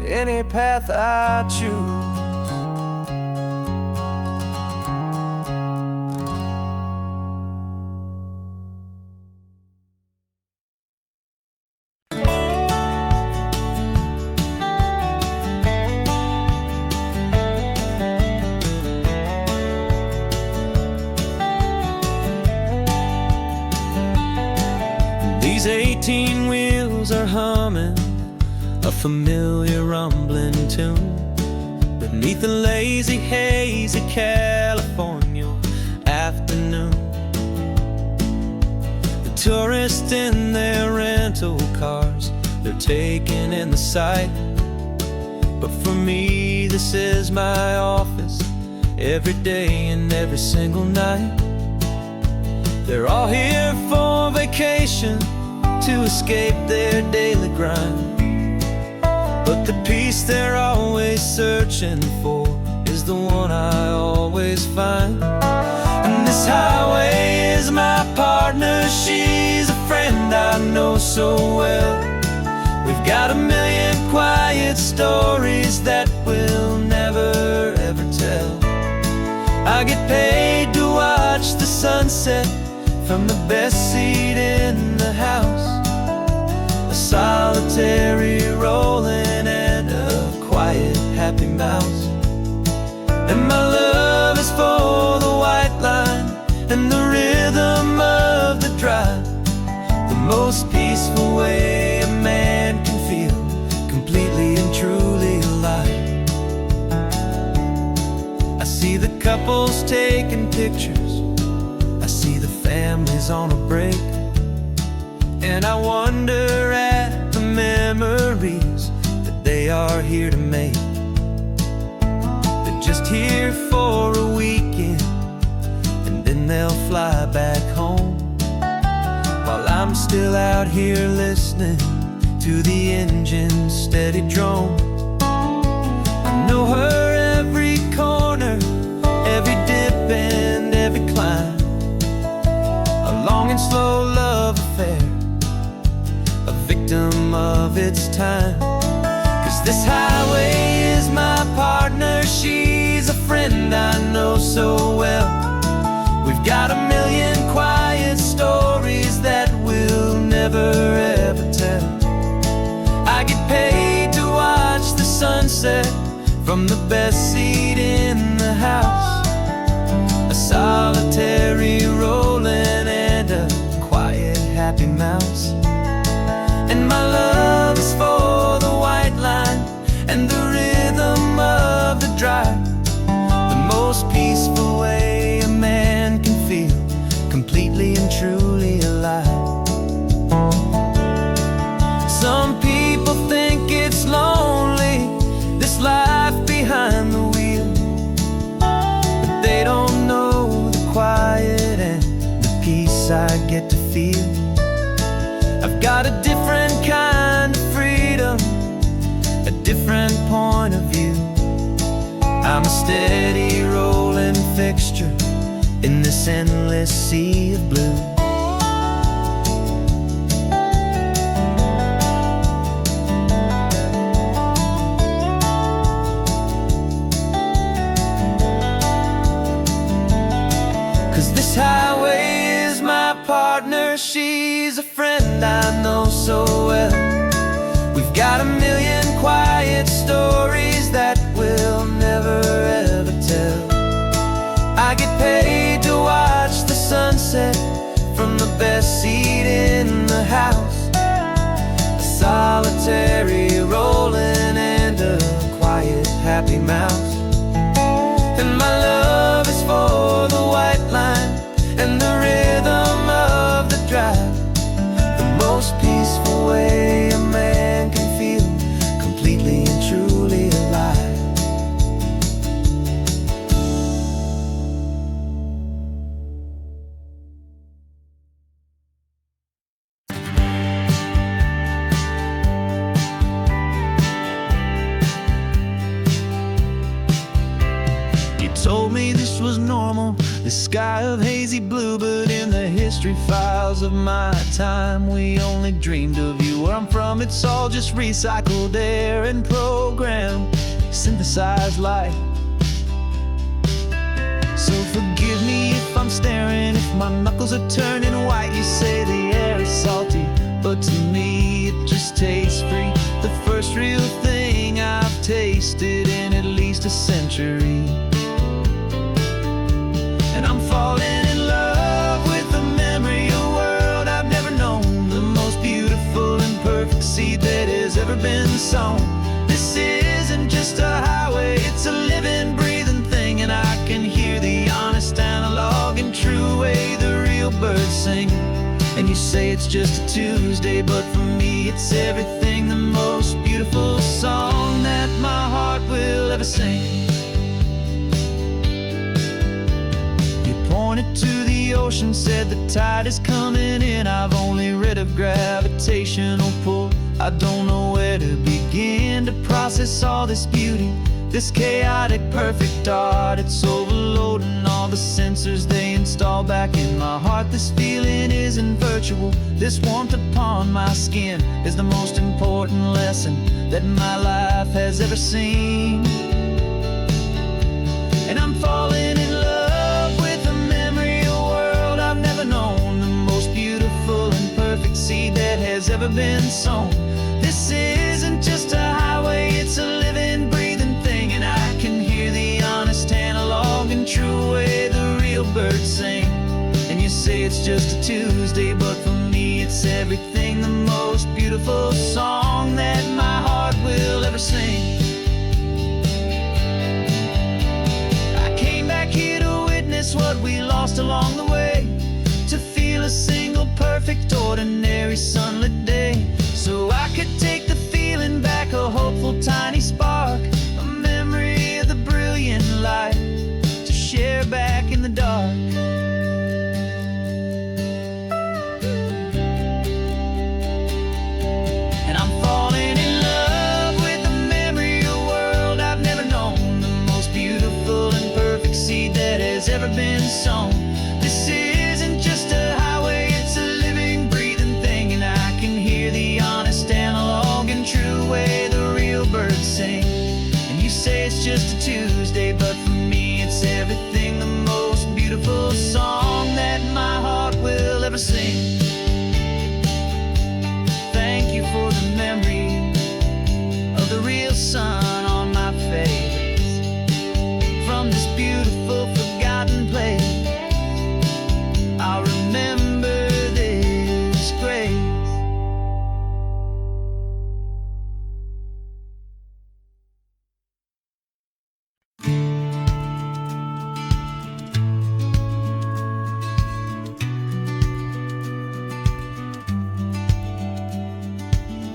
Any path I choose. These 18 wheels are humming a familiar rumbling tune beneath the lazy, hazy California afternoon. The tourists in their rental cars, they're taking in the sight. But for me, this is my office, every day and every single night. They're all here for vacation, to escape their daily grind. But the peace they're always searching for is the one I always find. And this highway is my partner, she's a friend I know so well. We've got a million quiet stories that we'll never ever tell. I get paid to watch the sunset from the best seat in the house. A solitary rolling and a quiet happy mouse. And my love is for the white line and the rhythm of the drive. The most peaceful way a man can feel completely and truly alive. I see the couples taking pictures, I see the families on a break, and I wonder at the memories that they are here to make. They're just here for a weekend, and then they'll fly back home, while I'm still out here listening to the engine's steady drone. I know her every corner, every dip and every climb. A long and slow love affair, a victim of its time. 'Cause this highway is my partner, she's a friend I know so well. We've got a million quiet stories that we'll never ever tell. I get paid to watch the sunset from the best seat in the house. A solitary rolling and a quiet happy mouse. And my love is for the white line and the rhythm of the drive. The most peaceful way a man can feel completely and truly alive. Some people think it's lonely, this life behind the wheel, but they don't know the quiet and the peace I get to feel. I've got a different kind of freedom, a different point of view. I'm a steady rolling fixture in this endless sea of blue. This highway is my partner, she's a friend I know so well. We've got a million quiet stories that we'll never ever tell. I get paid to watch the sunset from the best seat in the house. A solitary rolling and a quiet happy mouse. me this was normal, this sky of hazy blue. But in the history files of my time, we only dreamed of you. Where I'm from, it's all just recycled air and programmed, synthesized light. So forgive me if I'm staring, if my knuckles are turning white. You say the air is salty, but to me it just tastes free. The first real thing I've tasted in at least a century. And I'm falling in love with the memory of a world I've never known, the most beautiful and perfect seed that has ever been sown. This isn't just a highway, it's a living, breathing thing. And I can hear the honest analog and true way the real birds sing. And you say it's just a Tuesday, but for me it's everything, the most beautiful song that my heart will ever sing. You pointed to the ocean, said the tide is coming in. I've only read of gravitational pull. I don't know where to begin to process all this beauty, this chaotic perfect art. It's overloading all the sensors they install back in my heart. This feeling isn't virtual, this warmth upon my skin is the most important lesson that my life has ever seen. And I'm falling in love with a memory of a world I've never known, the most beautiful and perfect seed that has ever been sown. This isn't just a highway, it's a living, breathing thing. And I can hear the honest analog and true way the real birds sing. And you say it's just a Tuesday, but for me it's everything, the most beautiful song that my heart will ever sing. I came back here to witness what we lost along the way, to feel a single perfect ordinary sunlit day, so I could take the feeling back, a hopeful tiny spark, a memory of the brilliant light to share back in the dark. And I'm falling in love with the memory of a world I've never known, the most beautiful and perfect seed that has ever been sown. This isn't just a highway, it's a living, breathing thing. And I can hear the honest analog and true way the real birds sing. And you say it's just a Tuesday, but for me it's everything, the most beautiful song that my heart will ever sing. Thank you for the memory of the real sun on my face, from this beautiful forgotten place. I'll remember this grace.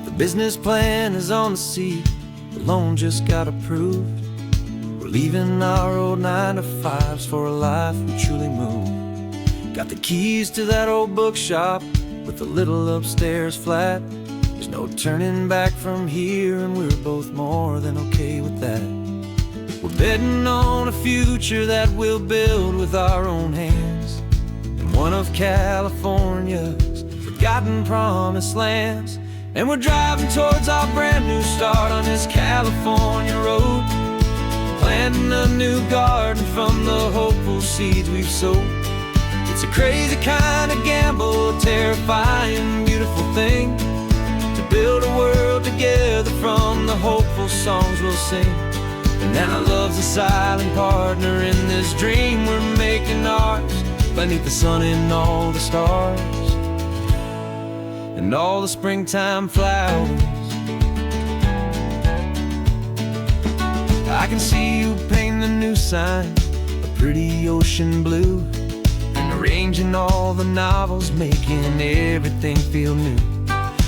The business plan is on the seat, the loan just got approved. We're leaving our old 9-to-5s for a life we truly moved. Got the keys to that old bookshop with the little upstairs flat. There's no turning back from here, and we're both more than okay with that. We're betting on a future that we'll build with our own hands, in one of California's forgotten promised lands. And we're driving towards our brand new start on this California road, planting a new garden from the hopeful seeds we've sowed. It's a crazy kind of gamble, a terrifying, beautiful thing, to build a world together from the hopeful songs we'll sing. And now love's a silent partner in this dream we're making ours, beneath the sun and all the stars and all the springtime flowers. I can see you painting the new sign, a pretty ocean blue, and arranging all the novels, making everything feel new.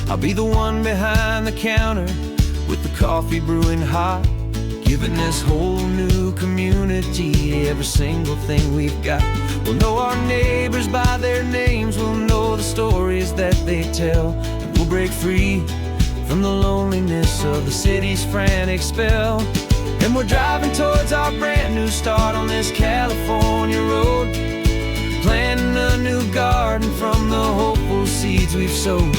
I'll be the one behind the counter with the coffee brewing hot, giving this whole new community every single thing we've got. We'll know our neighbors by their names, we'll know the stories that they tell, and we'll break free from the loneliness of the city's frantic spell. And we're driving towards our brand new start on this California road, planting a new garden from the hopeful seeds we've sowed.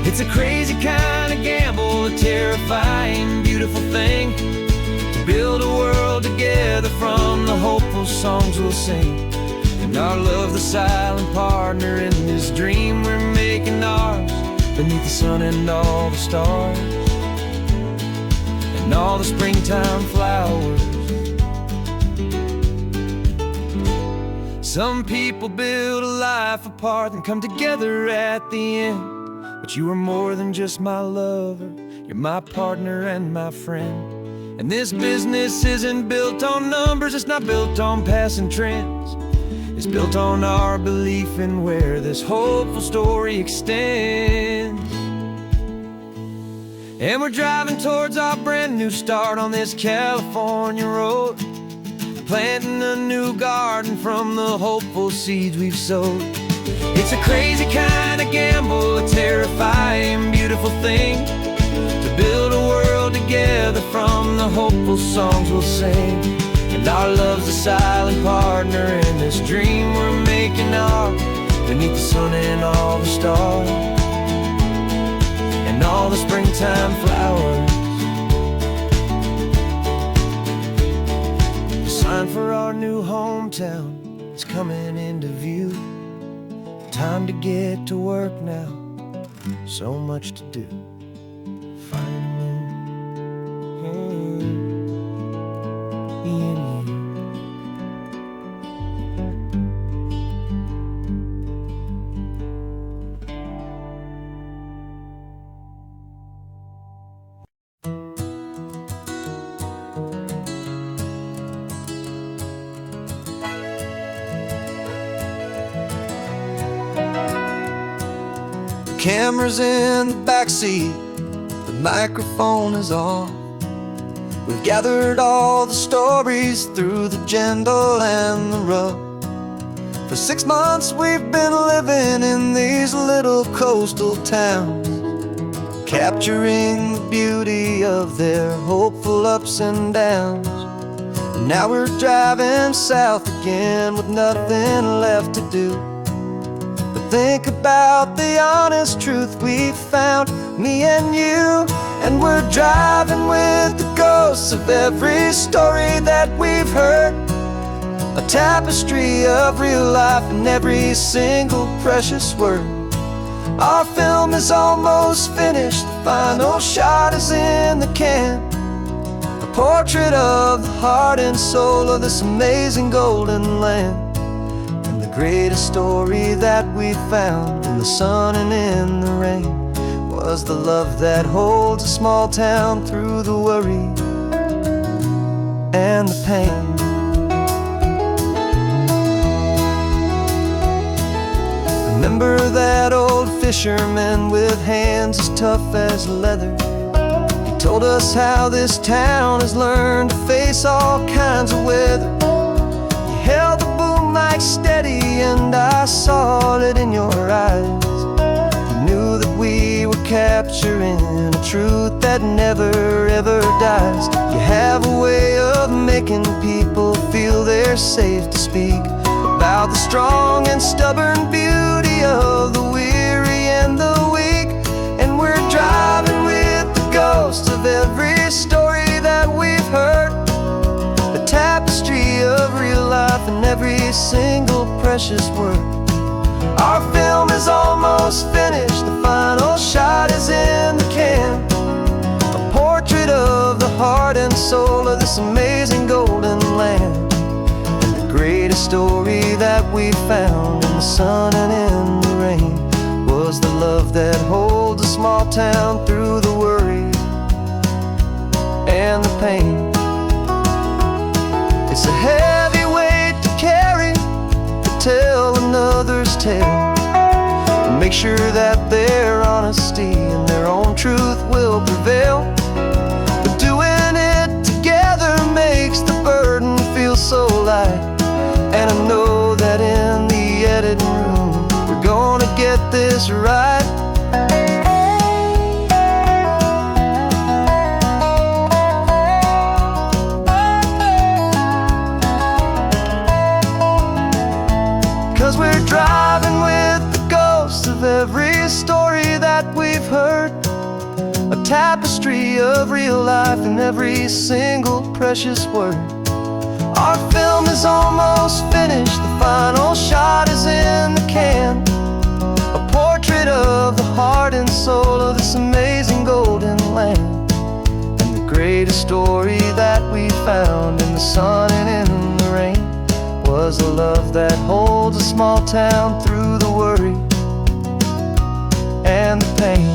It's a crazy kind of gamble, a terrifying, beautiful thing, to build a world together from the hopeful songs we'll sing. And our love, the silent partner in this dream we're making ours, beneath the sun and all the stars, and all the springtime flowers. Some people build a life apart and come together at the end, but you are more than just my lover, you're my partner and my friend. And this business isn't built on numbers, it's not built on passing trends. It's built on our belief in where this hopeful story extends. And we're driving towards our brand new start on this California road, planting a new garden from the hopeful seeds we've sowed. It's a crazy kind of gamble, a terrifying, beautiful thing, to build a world together from the hopeful songs we'll sing. And our love's a silent partner in this dream we're making ours, beneath the sun and all the stars, and all the springtime flowers. The sign for our new hometown is coming into view. Time to get to work now, so much to do. Finding me in you. Camera's in the backseat, the microphone is on. We've gathered all the stories through the gentle and the rough. For 6 months we've been living in these little coastal towns, capturing the beauty of their hopeful ups and downs. And now we're driving south again with nothing left to do. Think about the honest truth we found, me and you. And we're driving with the ghosts of every story that we've heard, a tapestry of real life in every single precious word. Our film is almost finished, the final shot is in the can, a portrait of the heart and soul of this amazing golden land. Greatest story that we found in the sun and in the rain was the love that holds a small town through the worry and the pain. Remember that old fisherman with hands as tough as leather? He told us how this town has learned to face all kinds of weather. You held the boom mic steady and I saw it in your eyes. You knew that we were capturing a truth that never ever dies. You have a way of making people feel they're safe to speak about the strong and stubborn beauty of the weary and the weak. And we're driving with the ghosts of every story that we've heard, the tapestry of real life in every single precious word. Our film is almost finished, the final shot is in the can, a portrait of the heart and soul of this amazing golden land. And the greatest story that we found in the sun and in the rain was the love that holds a small town through the worry and the pain. It's a heavy weight to carry, to tell another's tale, and make sure that their honesty and their own truth will prevail. But doing it together makes the burden feel so light. And I know that in the editing room we're gonna get this right. real life in every single precious word. Our film is almost finished, the final shot is in the can. A portrait of the heart and soul of this amazing golden land. And the greatest story that we found in the sun and in the rain was a love that holds a small town through the worry and the pain.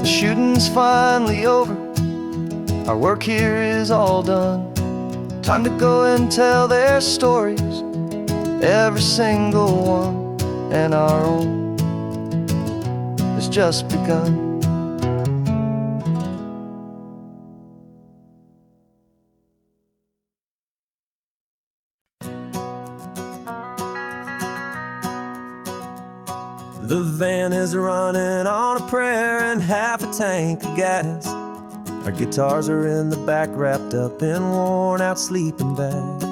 The shooting's finally over, our work here is all done. Time to go and tell their stories, every single one, and our own has just begun. The van is running on a prayer and half a tank of gas. Our guitars are in the back, wrapped up in worn-out sleeping bags.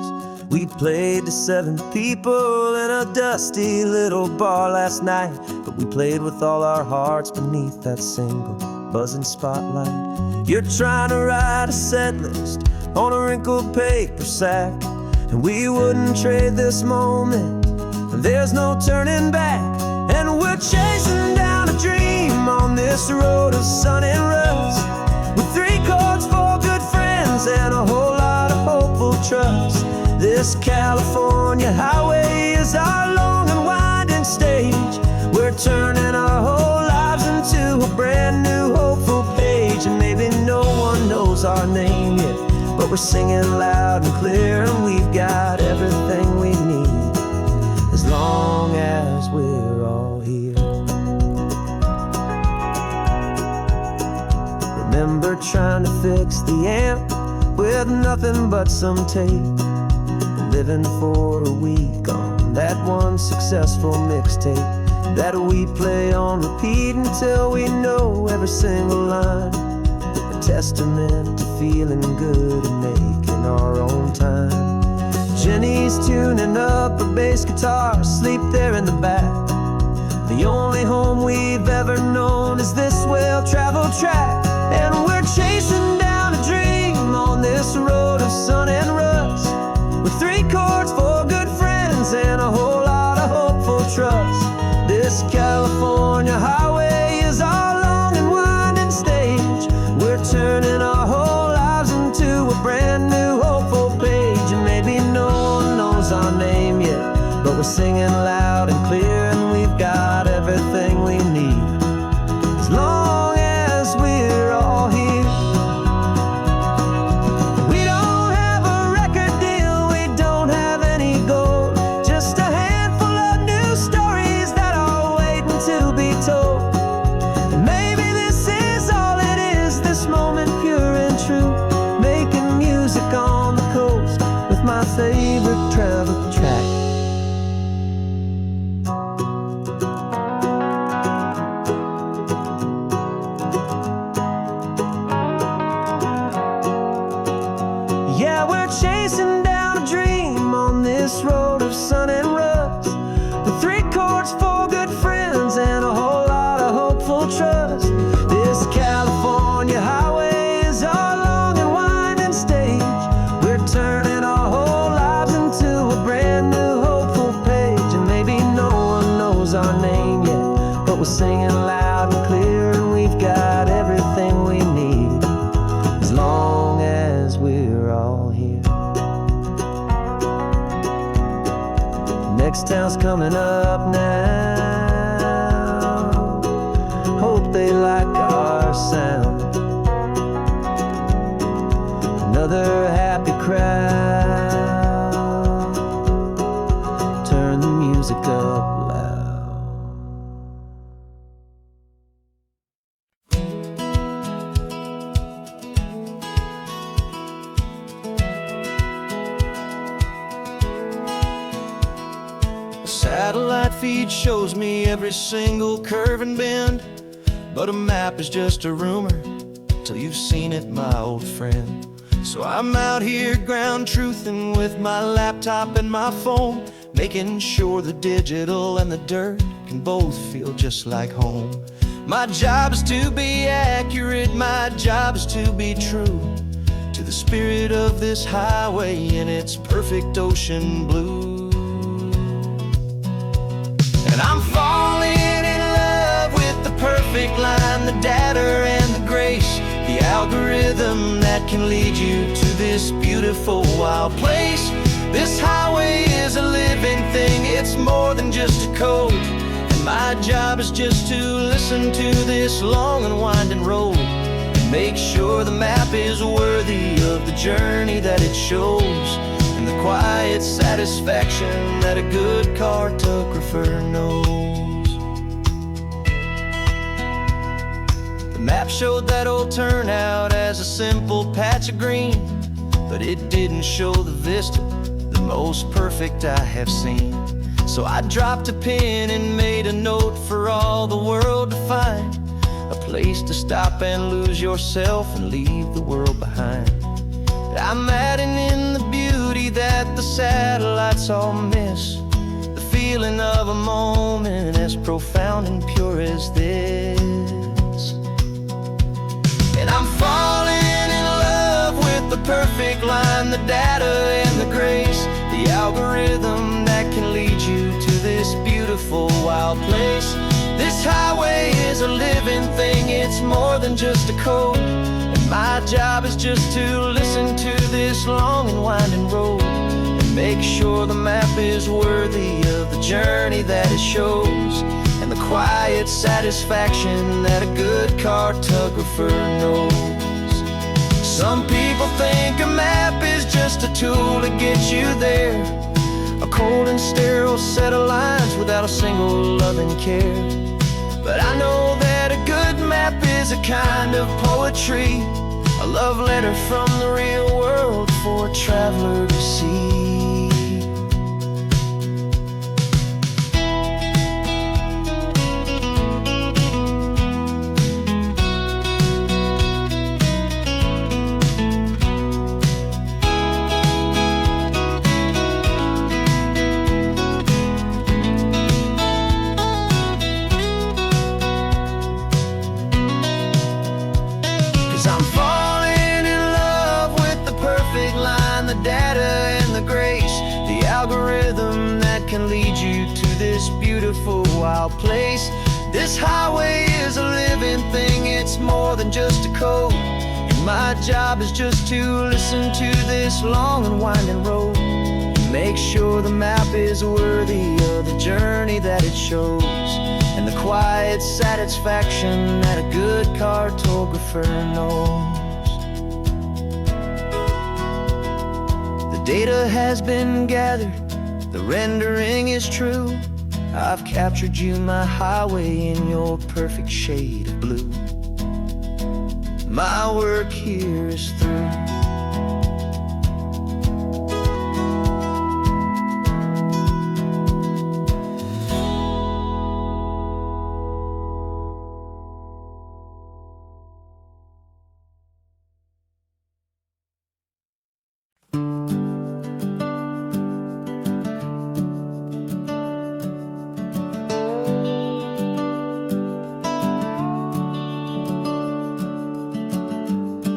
We played to 7 people in a dusty little bar last night, but we played with all our hearts beneath that single buzzing spotlight. You're trying to write a set list on a wrinkled paper sack, and we wouldn't trade this moment, and there's no turning back. And we're chasing down a dream on this road of sun and rust, with 3 chords, 4 good friends, and a whole lot of hopeful trust. This California highway is our long and winding stage. We're turning our whole lives into a brand new hopeful page. And maybe no one knows our name yet, but we're singing loud and clear, and we've got everything we need, as long as we're all here. Remember trying to fix the amp with nothing but some tape, living for a week on that one successful mixtape that we play on repeat until we know every single line. A testament to feeling good and making our own time. Jenny's tuning up her bass guitar, asleep there in the back. The only home we've ever known is this well-traveled track. And we're chasing down a dream on this road of sun and rust, with 3 chords, 4 good friends, and a whole lot of hopeful trust. This California highway is our long and winding stage. We're turning our whole lives into a brand new hopeful page. And maybe no one knows our name yet, but we're singing loud and clear, and we've got everything we need, as long as we're all here. We don't have a record deal, we don't have any gold, just a handful of new stories that are waiting to be told. And maybe this is all it is, this moment pure and true, making music on the coast with my favorite travel track. Yeah, we're chasing down a dream on this road of sun and rust, with 3 chords, 4 good friends, and a whole lot of hopeful trust. This California highway is our long and winding stage. We're turning our whole lives into a brand new hopeful page. And maybe no one knows our name yet, but we're singing loud and clear, and we've got everything we need, as long as we're all here. Next town's coming up now, hope they like our sound. Another happy crowd, turn the music up loud. Satellite feed shows me every single curve and bend, but a map is just a rumor till you've seen it, my old friend. So I'm out here ground truthin' with my laptop and my phone, making sure the digital and the dirt can both feel just like home. My job is to be accurate, my job is to be true to the spirit of this highway in its perfect ocean blue. And I'm falling in love with the perfect line, the data and the grace, the algorithm that can lead you to this beautiful wild place. This highway is a living thing, it's more than just a code. And my job is just to listen to this long and winding road and make sure the map is worthy of the journey that it shows, and the quiet satisfaction that a good cartographer knows. The map showed that old turnout as a simple patch of green, but it didn't show the vista, the most perfect I have seen. So I dropped a pin and made a note for all the world to find, a place to stop and lose yourself and leave the world behind. I'm adding in the beauty that the satellites all miss, the feeling of a moment as profound and pure as this. And I'm falling in love with the perfect line, the data and the grace, the algorithm that can lead you to this beautiful wild place. This highway is a living thing, it's more than just a code. And my job is just to listen to this long and winding road and make sure the map is worthy of the journey that it shows, and the quiet satisfaction that a good cartographer knows. Some people think a map is just a tool to get you there, a cold and sterile set of lines without a single loving care. But I know that a good map is a kind of poetry, a love letter from the real world for a traveler to see. Algorithm that can lead you to this beautiful wild place. This highway is a living thing, it's more than just a code. And my job is just to listen to this long and winding road and make sure the map is worthy of the journey that it shows, and the quiet satisfaction that a good cartographer knows. The data has been gathered, the rendering is true. I've captured you, my highway, in your perfect shade of blue. My work here is through.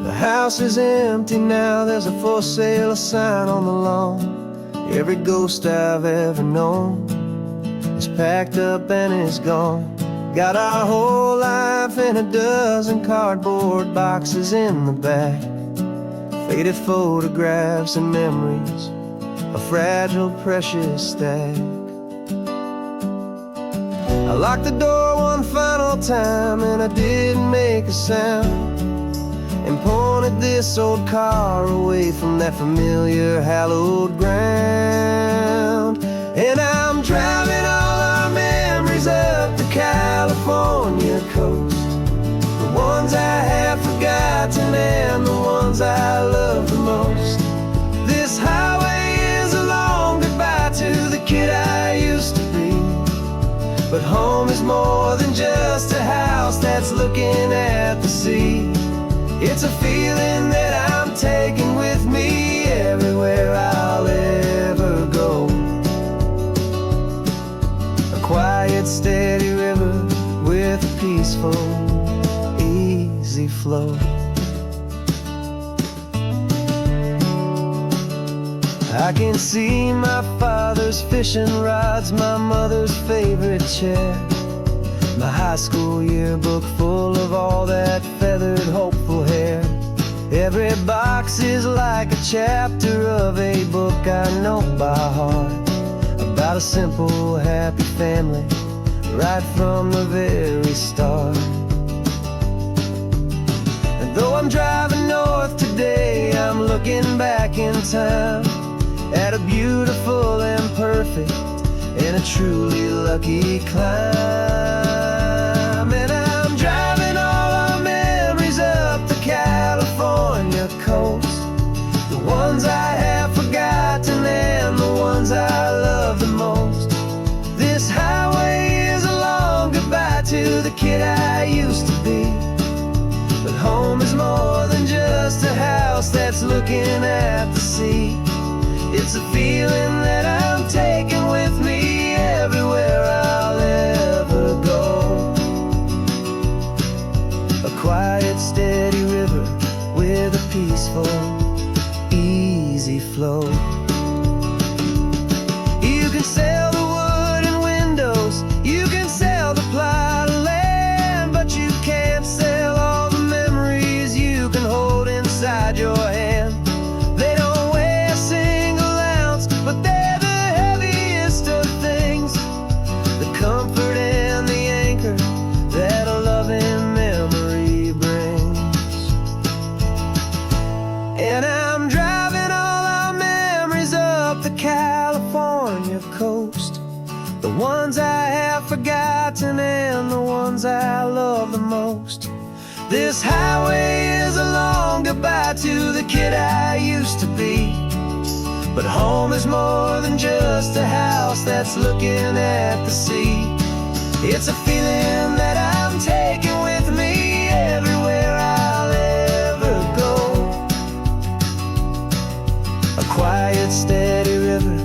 The house is empty now, there's a for sale sign on the lawn. Every ghost I've ever known is packed up and is gone. Got our whole life in a dozen cardboard boxes in the back, faded photographs and memories, a fragile, precious stack. I locked the door one final time and I didn't make a sound, and pointed this old car away from that familiar hallowed ground. And I'm driving all our memories up the California coast, the ones I have forgotten and the ones I love the most. This highway is a long goodbye to the kid I used to be, but home is more than just a house that's looking at the sea. It's a feeling that I'm taking with me everywhere I'll ever go. A quiet, steady river with a peaceful, easy flow. I can see my father's fishing rods, my mother's favorite chair, my high school yearbook full of all that feathered, hopeful hair. Every box is like a chapter of a book I know by heart, about a simple, happy family, right from the very start. And though I'm driving north today, I'm looking back in time at a beautiful and perfect and a truly lucky climb. And I'm driving all our memories up the California coast, the ones I have forgotten and the ones I love the most. This highway is a long goodbye to the kid I used to be, but home is more than just a house that's looking at the sea. It's a feeling that I'm taking with me everywhere I'll ever go. A quiet, steady river with a peaceful, easy flow. You can sail the wood and windows, you can sail the plot of land, but you can't sail all the memories you can hold inside your hand. They don't weigh a single ounce, but they're the heaviest of things, the comfort and the anchor that a loving memory brings. And I'm driving all our memories up the California coast, the ones I have forgotten and the ones I love the most. This highway is a long goodbye to the kid I used to be, but home is more than just a house that's looking at the sea. It's a feeling that I'm taking with me everywhere I'll ever go. A quiet, steady river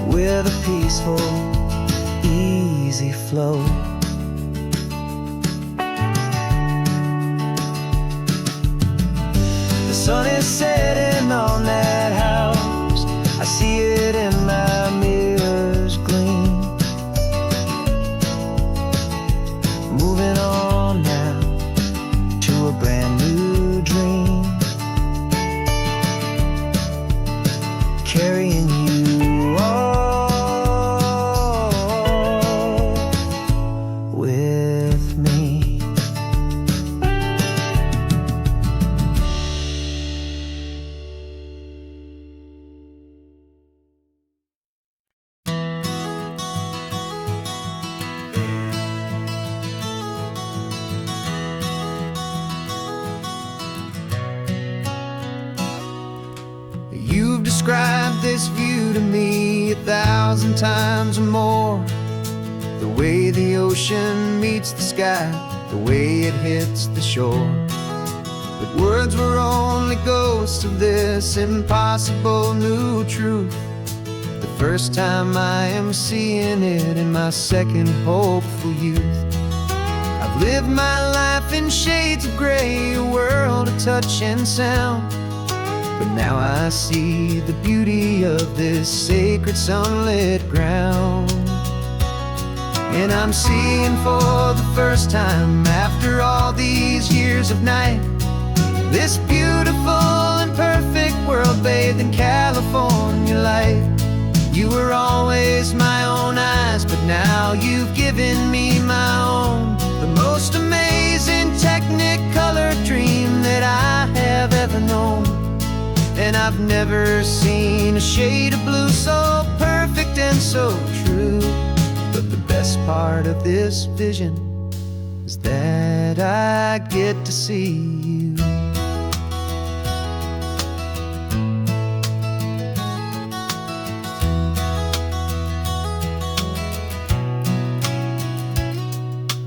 with a peaceful, easy flow. The sun is setting on that house, I see it in my mirror's gleam. Moving on now to a brand new dream, carrying you all with me. You've described this view to me 1,000 times or more, the way the ocean meets the sky, the way it hits the shore. But words were only ghosts of this impossible new truth. The first time I am seeing it in my second hopeful youth. I've lived my life in shades of gray, a world of touch and sound, but now I see the beauty of this sacred sunlit ground. And I'm seeing for the first time, after all these years of night, this beautiful and perfect world bathed in California light. You were always my own eyes, but now you've given me my own, the most amazing technicolor dream that I have ever known. And I've never seen a shade of blue so perfect and so true. But the best part of this vision is that I get to see you.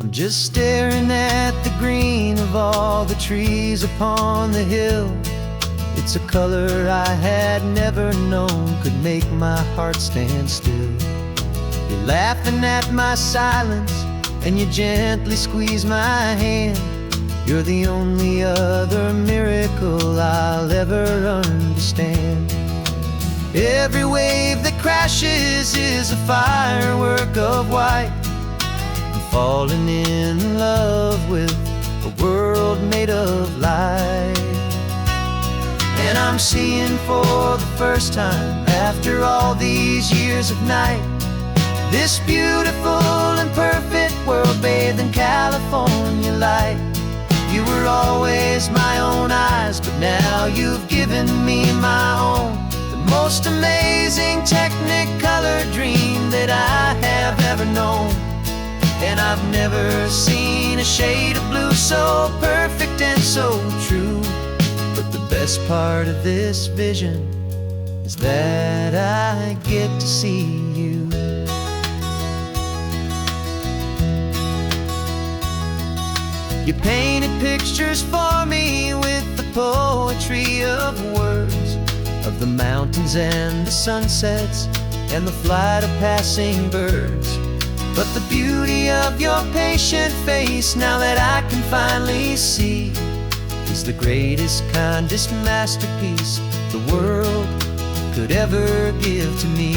I'm just staring at the green of all the trees upon the hill. It's a color I had never known could make my heart stand still. You're laughing at my silence, and you gently squeeze my hand. You're the only other miracle I'll ever understand. Every wave that crashes is a firework of white. I'm falling in love with a world made of light. And I'm seeing for the first time, after all these years of night, this beautiful and perfect world bathed in California light. You were always my own eyes, but now you've given me my own. The most amazing technicolor dream that I have ever known. And I've never seen a shade of blue so perfect and so true. But the best part of this vision is that I get to see you. You painted pictures for me with the poetry of words, of the mountains and the sunsets and the flight of passing birds. But the beauty of your patient face, now that I can finally see, is the greatest, kindest masterpiece the world could ever give to me.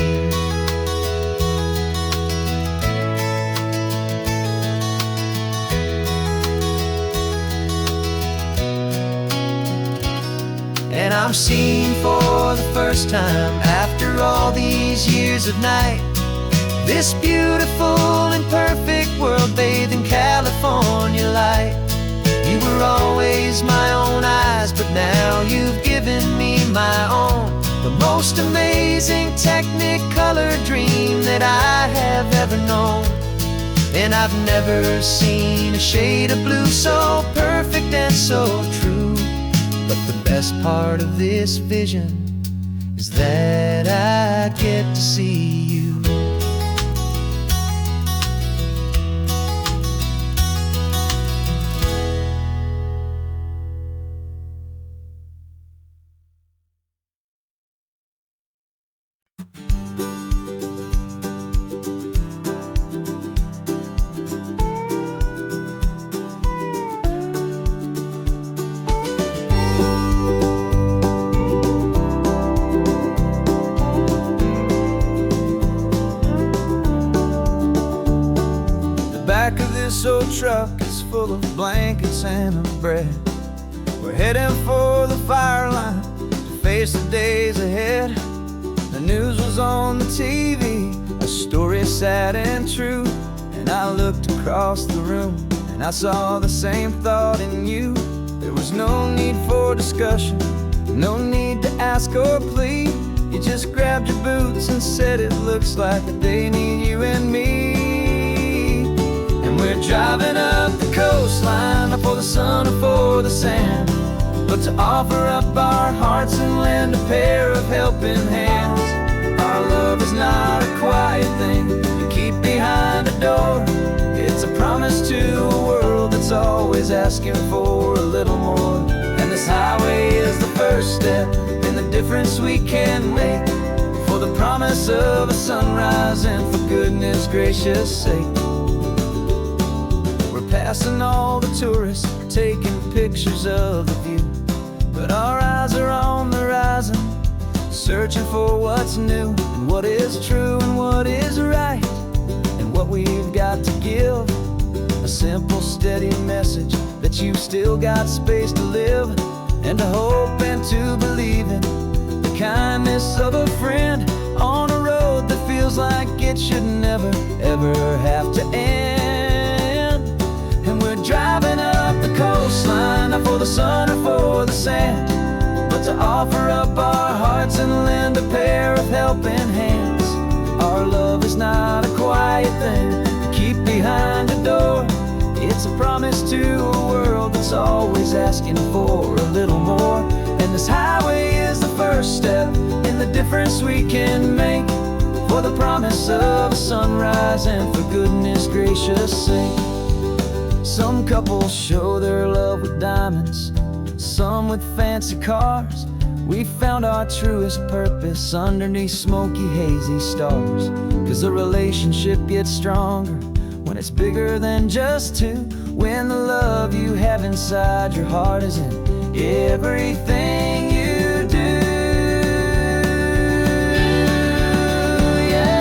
And I'm seeing for the first time, after all these years of night, this beautiful and perfect world bathed in California light. You were always my own eyes, but now you've given me my own. The most amazing technicolor dream that I have ever known. And I've never seen a shade of blue so perfect and so true. But the best part of this vision is that I get to see you. Back of this old truck is full of blankets and of bread. We're heading for the fire line to face the days ahead. The news was on the TV, a story sad and true. And I looked across the room and I saw the same thought in you. There was no need for discussion, no need to ask or plead. You just grabbed your boots and said it looks like a day need you and me. We're driving up the coastline, not for the sun or for the sand, but to offer up our hearts and lend a pair of helping hands. Our love is not a quiet thing you keep behind a door. It's a promise to a world that's always asking for a little more. And this highway is the first step in the difference we can make, for the promise of a sunrise and for goodness gracious sake. Passing all the tourists, taking pictures of the view, but our eyes are on the horizon, searching for what's new and what is true and what is right, and what we've got to give. A simple, steady message that you've still got space to live, and to hope and to believe in the kindness of a friend on a road that feels like it should never, ever have to end. Driving up the coastline, not for the sun or for the sand, but to offer up our hearts and lend a pair of helping hands. Our love is not a quiet thing to keep behind a door. It's a promise to a world that's always asking for a little more. And this highway is the first step in the difference we can make, for the promise of a sunrise and for goodness gracious sake. Some couples show their love with diamonds, some with fancy cars. We found our truest purpose underneath smoky, hazy stars. 'Cause the relationship gets stronger when it's bigger than just two. When the love you have inside your heart is in everything you do. Yeah.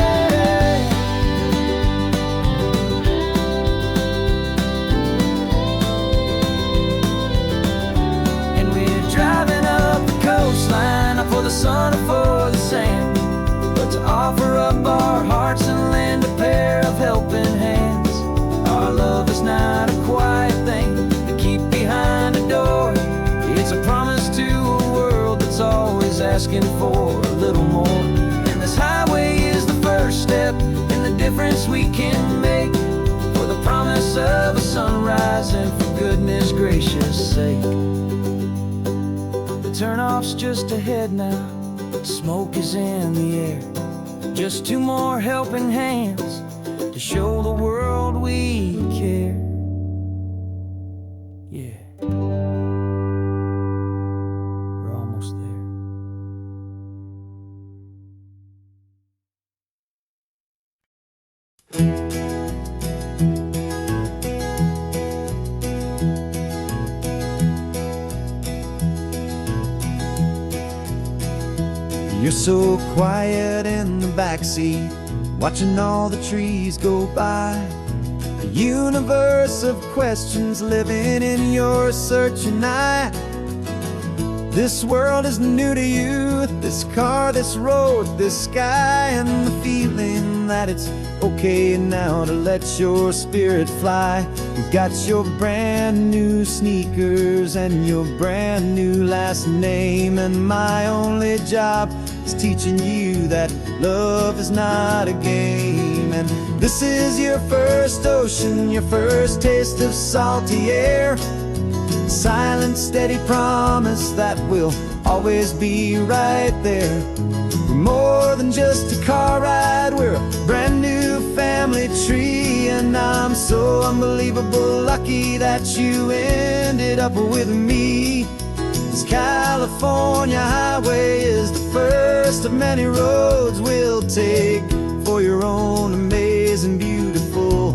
And we're driving up the coastline, not for the sun or for the sand, but to offer up our hearts and lend a pair of helping hands. Our love is not a quiet thing to keep behind a door. It's a promise to a world that's always asking for a little more. And this highway is the first step in the difference we can make, for the promise of a sunrise and for goodness gracious sake. The turnoff's just ahead now, smoke is in the air. Just two more helping hands to show the world we care. Yeah. We're almost there. You're so quiet in the backseat, watching all the trees go by. A universe of questions living in your searching eye. This world is new to you, this car, this road, this sky, and the feeling that it's okay now to let your spirit fly. You've got your brand new sneakers and your brand new last name, and my only job is teaching you that love is not a game. And this is your first ocean, your first taste of salty air. Silent, steady promise that we'll always be right there. We're more than just a car ride, we're a brand new family tree. And I'm so unbelievable lucky that you ended up with me. This California highway is the first of many roads we'll take for your own amazing, beautiful,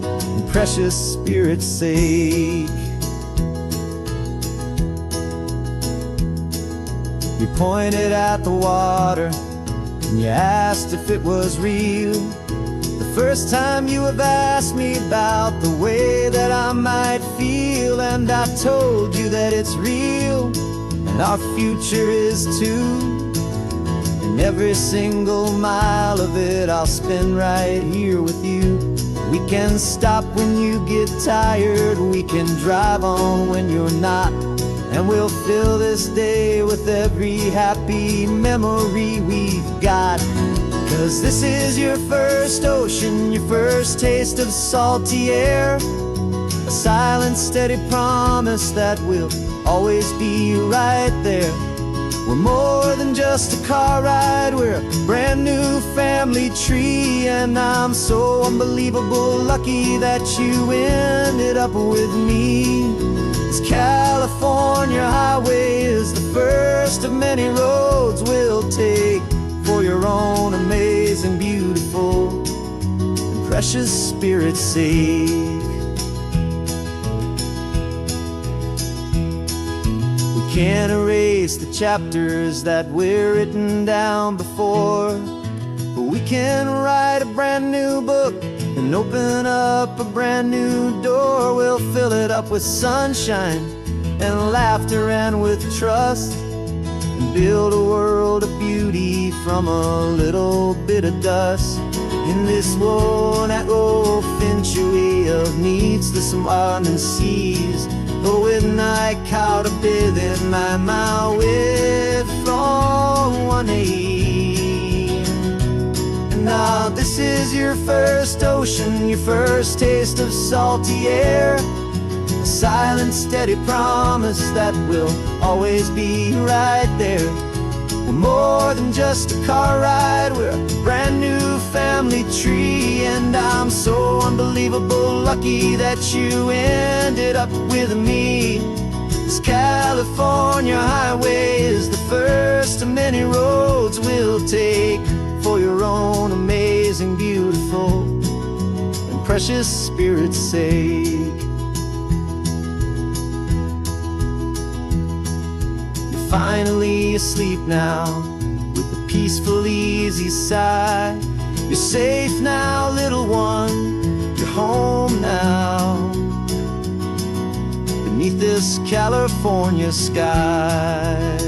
and precious spirit's sake. You pointed at the water and you asked if it was real. The first time you have asked me about the way that I might feel, and I told you that it's real and our future is too. And every single mile of it I'll spend right here with you. We can stop when you get tired, we can drive on when you're not, and we'll fill this day with every happy memory we've got. 'Cause this is your first ocean, your first taste of salty air. A silent, steady promise that we'll always be right there. We're more than just a car ride, we're a brand new family tree. And I'm so unbelievable lucky that you ended up with me. This California highway is the first of many roads we'll take for your own amazing, beautiful, and precious spirit's sake. We can't erase the chapters that were written down before, but we can write a brand new book and open up a brand new door. We'll fill it up with sunshine and laughter and with trust, and build a world of beauty from a little bit of dust. In this world that finchaway of needs the surrounding seas, go with night caught a bit in my way from one aim. And now this is your first ocean, your first taste of salty air. A silent, steady promise that we'll always be right there. We're more than just a car ride, we're a brand new family tree. And And I'm so unbelievable lucky that you ended up with me. This California highway is the first of many roads we'll take for your own amazing, beautiful, and precious spirit's sake. You're finally asleep now with a peaceful, easy sigh. You're safe now, little one, you're home now, beneath this California sky.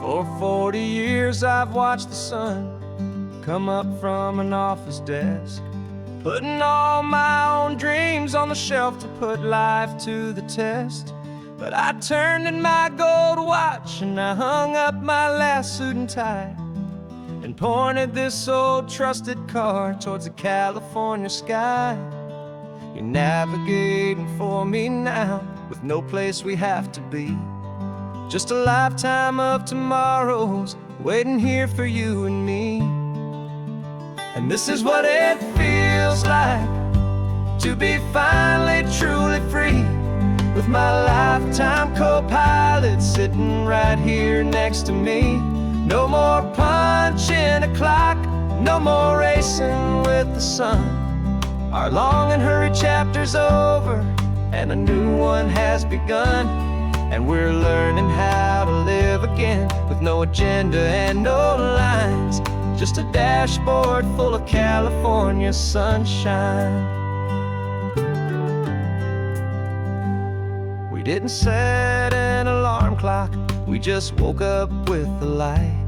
For 40 years I've watched the sun come up from an office desk, putting all my own dreams on the shelf to put life to the test. But I turned in my gold watch and I hung up my last suit and tie, and pointed this old trusted car towards the California sky. You're navigating for me now, with no place we have to be, just a lifetime of tomorrows waiting here for you and me. And this is what it feels like to be finally truly free, with my lifetime co-pilot sitting right here next to me. No more punching a clock, no more racing with the sun. Our long and hurried chapter's over and a new one has begun. And we're learning how to live again, with no agenda and no lines, just a dashboard full of California sunshine. We didn't set an alarm clock, we just woke up with the light.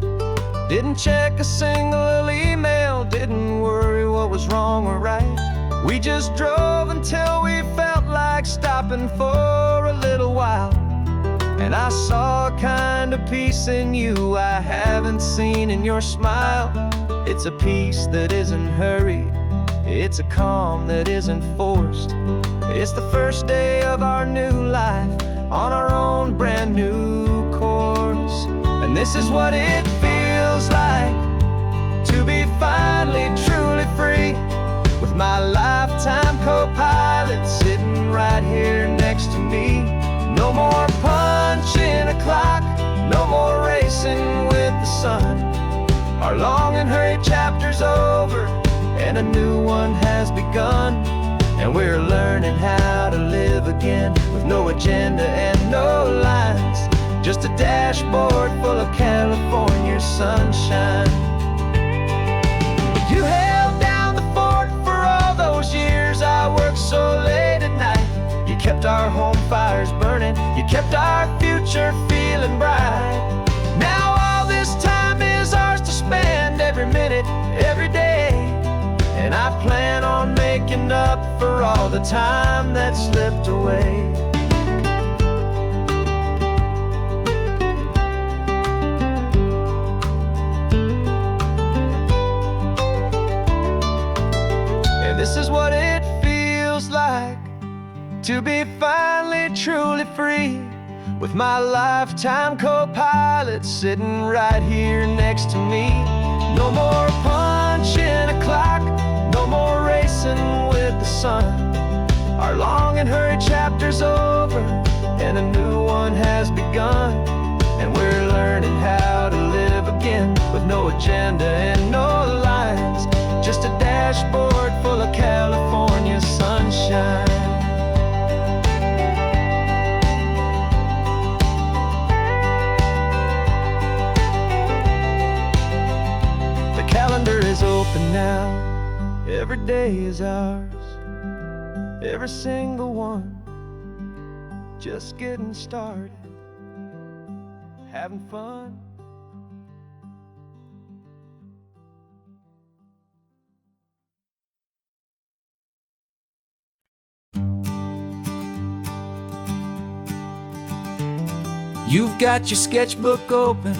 Didn't check a single email, didn't worry what was wrong or right. We just drove until we felt like stopping for a little while. And I saw a kind of peace in you I haven't seen in your smile. It's a peace that isn't hurried, it's a calm that isn't forced. It's the first day of our new life on our own brand new course. And this is what it feels like to be finally truly free, with my lifetime co-pilot sitting right here next to me. No more punching a clock, no more racing with the sun. Our long and hurried chapter's over and a new one has begun. And we're learning how to live again, with no agenda and no lines, just a dashboard full of California sunshine. You held down the fort for all those years I worked so late at night. You kept our home fires burning, you kept our future feeling bright. Now all this time is ours to spend, every minute, every day. And I plan on making up for all the time that slipped away. And this is what it feels like to be finally truly free, with my lifetime co-pilot sitting right here next to me. No more punching a clock, no more racing with the sun. Our long and hurried chapter's over and a new one has begun. And we're learning how to live again, with no agenda and no lines, just a dashboard full of California sunshine. Calendar is open now, every day is ours, every single one, just getting started, having fun. You've got your sketchbook open,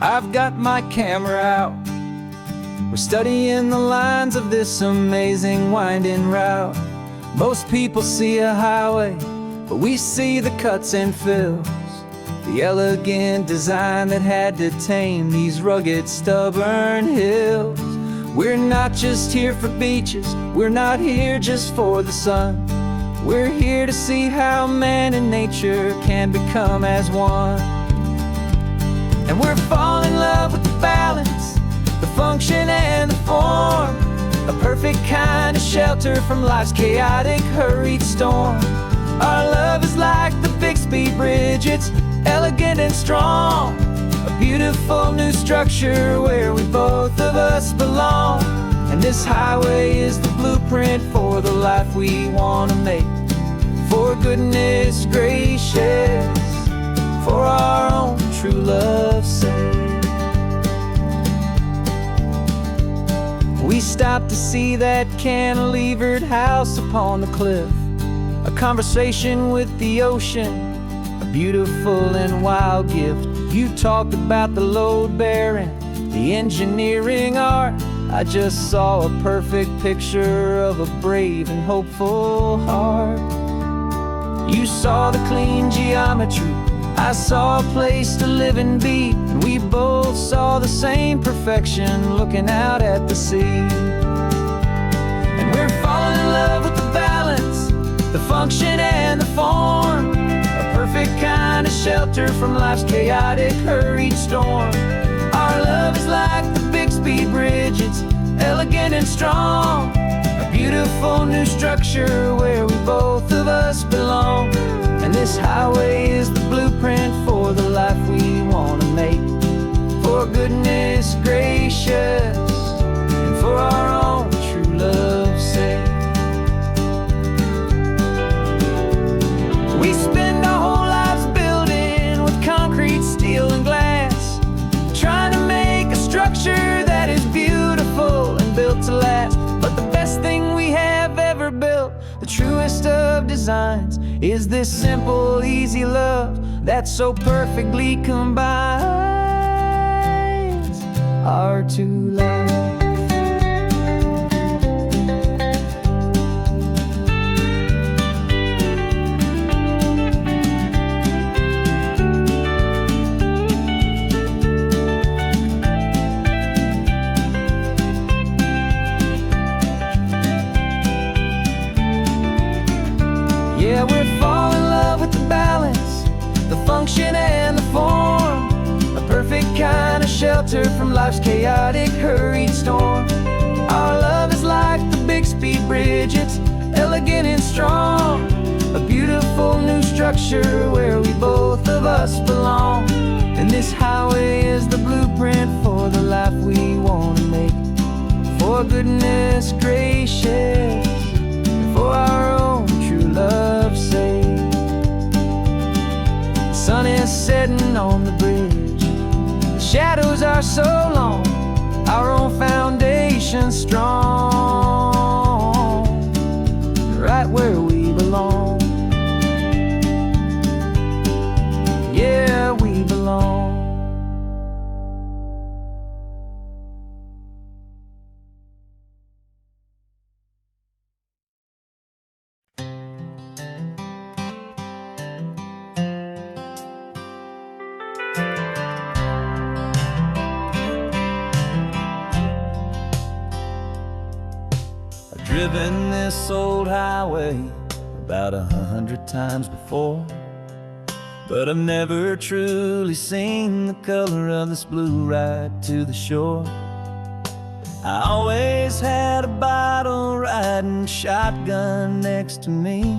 I've got my camera out. We're studying the lines of this amazing winding route. Most people see a highway, but we see the cuts and fills, the elegant design that had to tame these rugged, stubborn hills. We're not just here for beaches, we're not here just for the sun. We're here to see how man and nature can become as one. And we're falling in love with the balance, the function and the form, a perfect kind of shelter from life's chaotic, hurried storm. Our love is like the Bixby Bridge, it's elegant and strong, a beautiful new structure where we both of us belong. And this highway is the blueprint for the life we want to make. For goodness gracious, for our own true love's sake. We stopped to see that cantilevered house upon the cliff, a conversation with the ocean, a beautiful and wild gift. You talked about the load bearing, the engineering art. I just saw a perfect picture of a brave and hopeful heart. You saw the clean geometry, I saw a place to live and be, and we both saw the same perfection looking out at the sea. And we're falling in love with the balance, the function and the form, a perfect kind of shelter from life's chaotic, hurried storm. Our love is like the Bixby Bridge, it's elegant and strong, a beautiful new structure where we both of us belong. And this highway is the blueprint for the life we want to make. For goodness gracious, and for our own true love's sake. We spend our whole lives building with concrete, steel and glass, trying to make a structure that is beautiful and built to last. But the best thing we have ever built, the truest of designs, is this simple, easy love that so perfectly combines our two lives. Yeah, we're falling in love with the balance, the function and the form, a perfect kind of shelter from life's chaotic, hurried storm. Our love is like the Bixby Bridge, it's elegant and strong, a beautiful new structure where we both of us belong. And this highway is the blueprint for the life we want to make. For goodness gracious, for our own true love's sake. The sun is setting on the bridge, the shadows are so long, our own foundation strong, right where we belong. Yeah, we belong. Driven this old highway about 100 times before, but I've never truly seen the color of this blue right to the shore. I always had a bottle riding shotgun next to me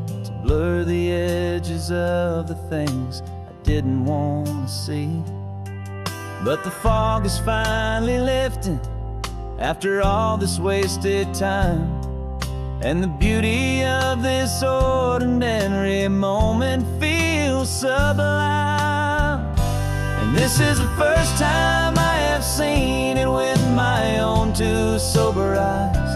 to blur the edges of the things I didn't want to see. But the fog is finally lifting after all this wasted time, and the beauty of this ordinary moment feels sublime. And this is the first time I have seen it with my own two sober eyes,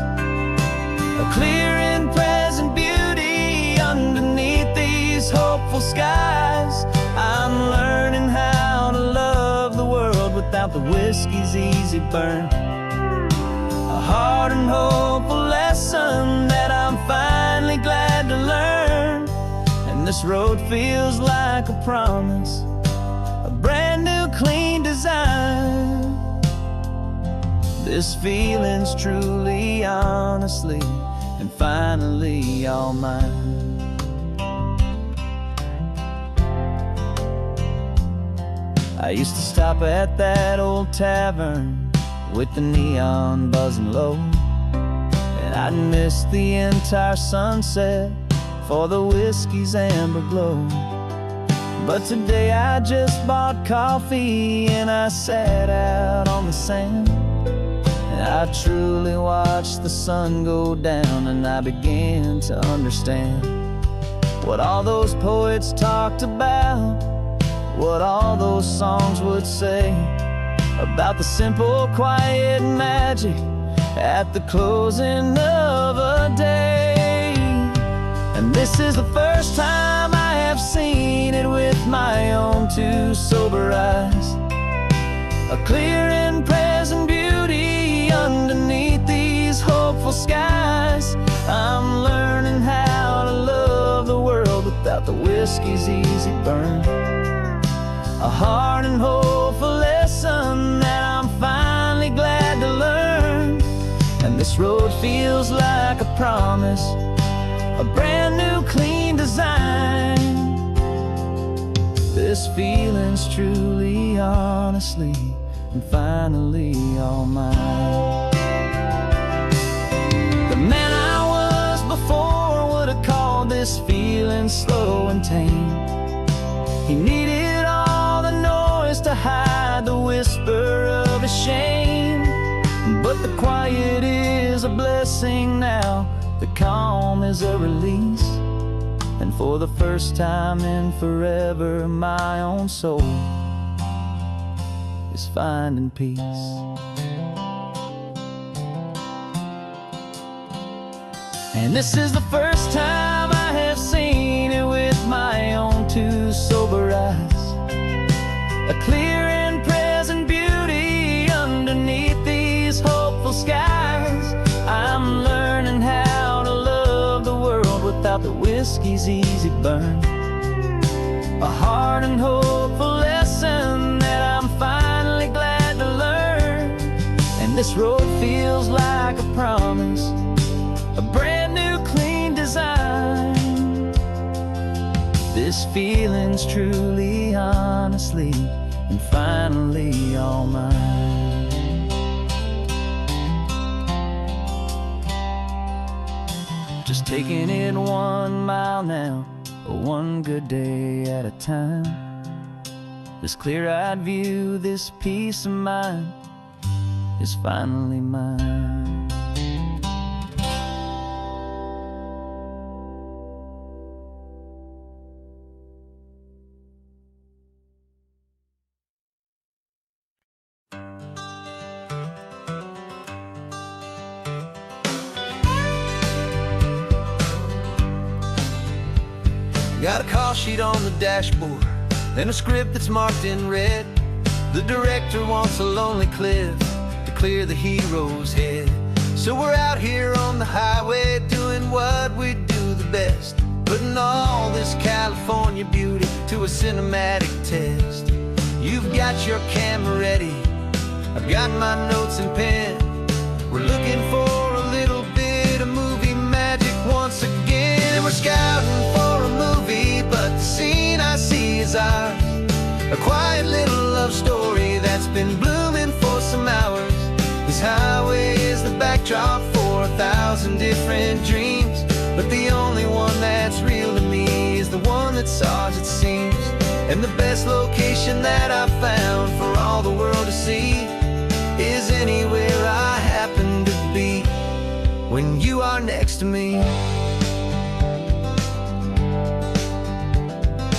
a clear and present beauty underneath these hopeful skies. I'm I'm learning how to love the world without the whiskey's easy burn. A hard and hopeful lesson that I'm finally glad to learn. And this road feels like a promise, a brand new clean design. This feeling's truly, honestly, and finally all mine. I used to stop at that old tavern with the neon buzzing low, and I'd miss the entire sunset for the whiskey's amber glow. But today I just bought coffee and I sat out on the sand, and I truly watched the sun go down, and I began to understand what all those poets talked about, what all those songs would say about the simple, quiet magic at the closing of a day. And this is the first time I have seen it with my own two sober eyes, a clear and present beauty underneath these hopeful skies. I'm learning how to love the world without the whiskey's easy burn. A hard and hopeful lesson that I'm finally glad to learn. And this road feels like a promise, a brand new clean design. This feeling's truly, honestly, and finally all mine. The man I was before would have called this feeling slow and tame. He needed all the noise to hide the whisper of his shame. But the quiet is a blessing now, the calm is a release. And for the first time in forever, my own soul is finding peace. And this is the first time I have seen it with my own two sober eyes, a clear and present beauty underneath these hopeful skies. I'm learning how to love the world without the whiskey's easy burn. A hard and hopeful lesson that I'm finally glad to learn. And this road feels like a promise, a brand new clean design. This feeling's truly, honestly, and finally all mine. Just taking it 1 mile now, one good day at a time. This clear-eyed view, this peace of mind is finally mine. Got a call sheet on the dashboard and a script that's marked in red. The director wants a lonely cliff to clear the hero's head. So we're out here on the highway doing what we do the best, putting all this California beauty to a cinematic test. You've got your camera ready, I've got my notes and pen. We're looking for a little bit of movie magic once again. And we're scouting for a movie, but the scene I see is ours, a quiet little love story that's been blooming for some hours. This highway is the backdrop for 1,000 different dreams, but the only one that's real to me is the one that's ours, it seems. And the best location that I've found for all the world to see is anywhere I happen to be when you are next to me.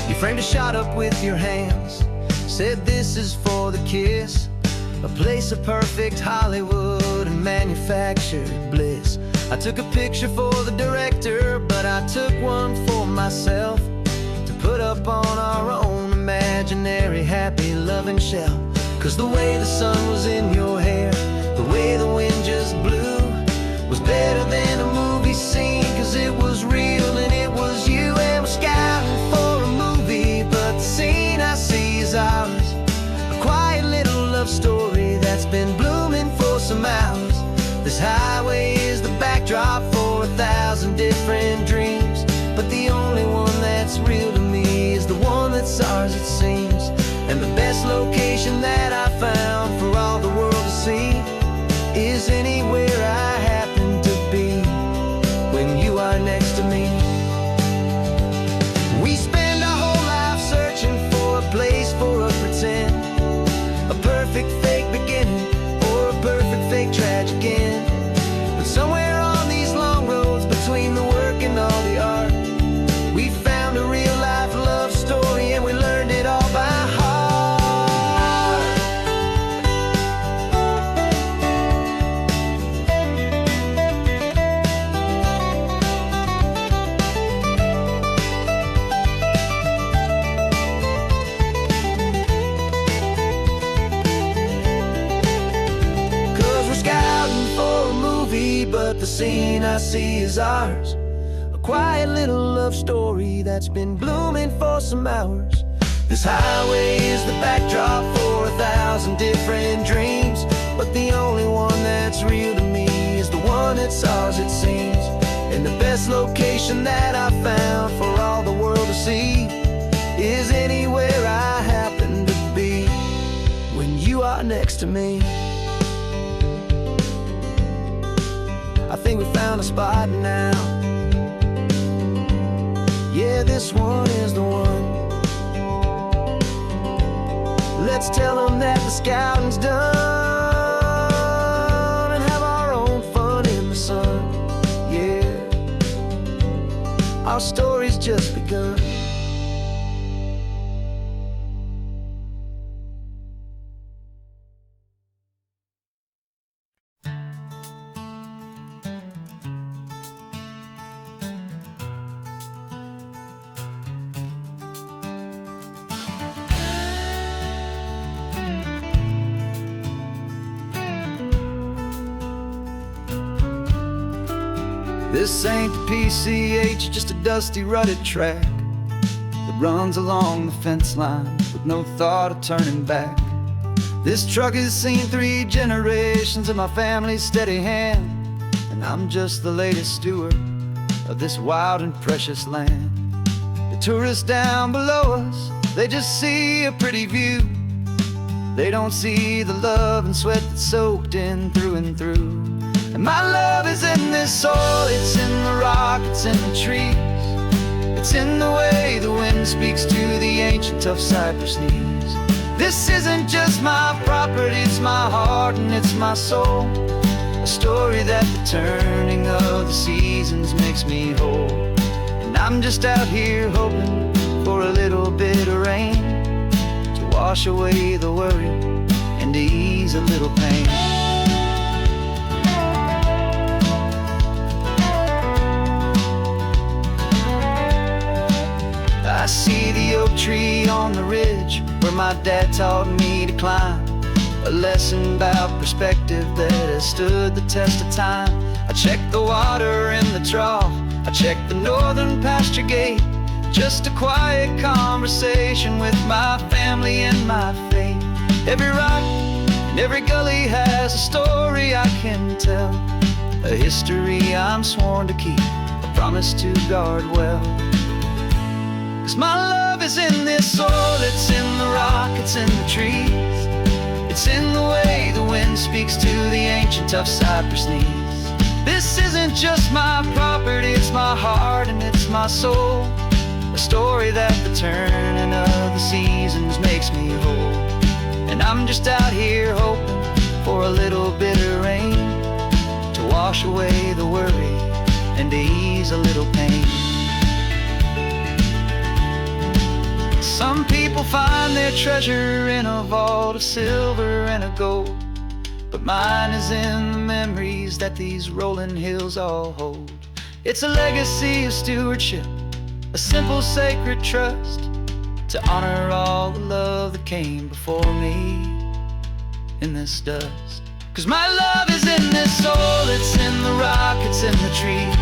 You framed a shot up with your hands, said this is for the kiss, a place of perfect Hollywood and manufactured bliss. I took a picture for the director, but I took one for myself to put up on our own imagination happy, loving shell. 'Cause the way the sun was in your hair, the way the wind just blew, was better than a movie scene. 'Cause it was real and it was you, and we're scouting for a movie, but the scene I see is ours. A quiet little love story that's been blooming for some hours. This highway is the backdrop for 1,000 different dreams, but the only one that's real to me is the one that's ours, it seems. And the best location that I found for all the world to see is anywhere I happen to be when you are next to me. We spend our whole life searching for a place for a pretend, a perfect fake beginning or a perfect fake tragic end. But somewhere on these long roads between the work and all the art, we found a real life love story, and we learned it all by heart. 'Cause we're scouting for a movie, but the scene I see is ours. A quiet little love story that's been blooming for some hours. This highway is the backdrop for 1,000 different dreams, but the only one that's real to me is the one that's ours, it seems. And the best location that I found for all the world to see is anywhere I happen to be when you are next to me. I think we found a spot now. Yeah, this one is the one. Let's tell them that the scouting's done and have our own fun in the sun. Yeah, our story's just begun. This ain't the PCH, just a dusty, rutted track that runs along the fence line with no thought of turning back. This truck has seen 3 generations of my family's steady hand, and I'm just the latest steward of this wild and precious land. The tourists down below us, they just see a pretty view. They don't see the love and sweat that's soaked in through and through. And my love is in this soil, it's in the rock, it's in the trees. It's in the way the wind speaks to the ancient tough cypress knees. This isn't just my property, it's my heart and it's my soul. A story that the turning of the seasons makes me whole. And I'm just out here hoping for a little bit of rain to wash away the worry and to ease a little pain. I see the oak tree on the ridge where my dad taught me to climb. A lesson about perspective that has stood the test of time. I check the water in the trough, I check the northern pasture gate. Just a quiet conversation with my family and my faith. Every rock and every gully has a story I can tell. A history I'm sworn to keep, a promise to guard well. 'Cause my love is in this soil, it's in the rock, it's in the trees. It's in the way the wind speaks to the ancient tough cypress knees. This isn't just my property, it's my heart and it's my soul. A story that the turning of the seasons makes me whole. And I'm just out here hoping for a little bit of rain to wash away the worry and to ease a little pain. Some people find their treasure in a vault of silver and of gold, but mine is in the memories that these rolling hills all hold. It's a legacy of stewardship, a simple sacred trust, to honor all the love love that came before me in this dust. 'Cause my love is in this soul, it's in the rock, it's in the trees.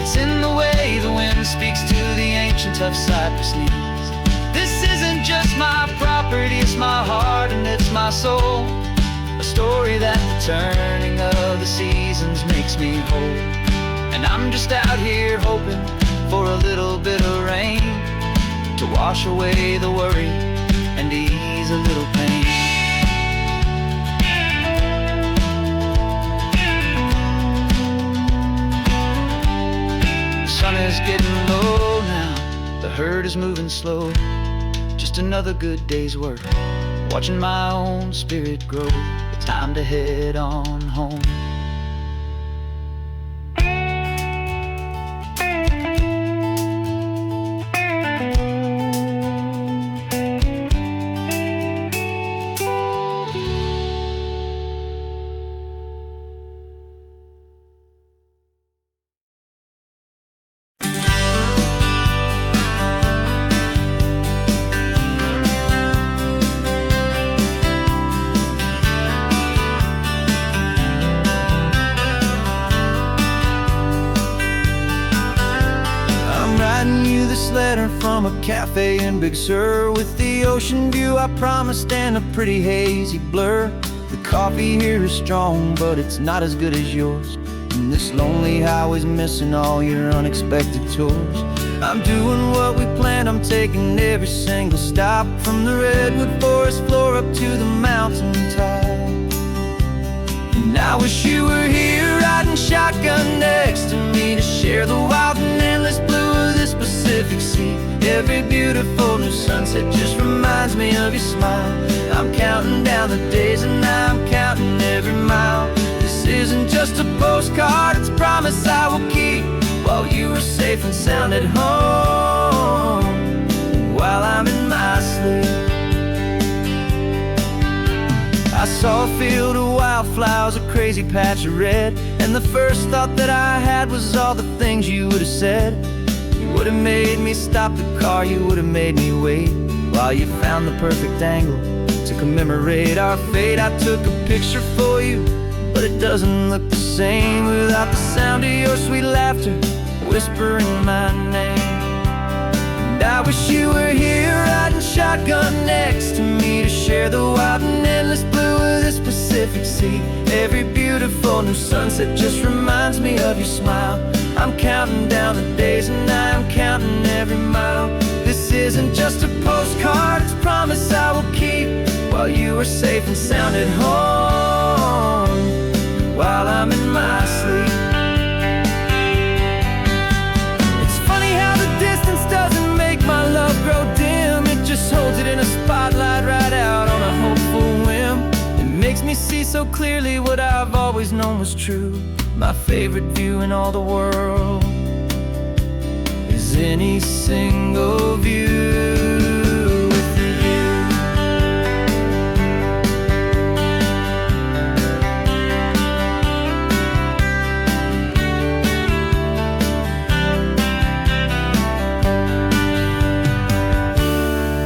It's in the way the wind speaks to the ancient tough cypress knees. This isn't just my property, it's my heart and it's my soul. A story that the turning of the seasons makes me whole. And I'm just out here hoping for a little bit of rain to wash away the worry and ease a little pain. The sun is getting low now, the herd is moving slow. Just another good day's work, watching my own spirit grow. Time to head on home. This letter from a cafe in Big Sur, with the ocean view I promised and a pretty hazy blur. The coffee here is strong, but it's not as good as yours. And this lonely highway's missing all your unexpected tours. I'm doing what we planned, I'm taking every single stop, from the redwood forest floor up to the mountain top. And I wish you were here riding shotgun next to me to share the wild and endless blue of this Pacific Sea. Every beautiful new sunset just reminds me of your smile. I'm counting down the days and I'm counting every mile. This isn't just a postcard, it's a promise I will keep, while you are safe and sound at home, while I'm in my sleep. I saw a field of wildflowers, a crazy patch of red, and the first thought that I had was all the things you would have said. You would have made me stop the car, you would have made me wait, while you found the perfect angle to commemorate our fate. I took a picture for you, but it doesn't look the same without the sound of your sweet laughter whispering my name. And I wish you were here riding shotgun next to me to share the wild and endless blue of this Pacific Sea. Every beautiful new sunset just reminds me of your smile. I'm counting down the days and I'm counting every mile. This isn't just a postcard, it's a promise I will keep, while you are safe and sound at home, while I'm in my sleep. It's funny how the distance doesn't make my love grow dim. It just holds it in a spotlight right out on a hopeful whim. It makes me see so clearly what I've always known was true. My favorite view in all the world is any single view with you.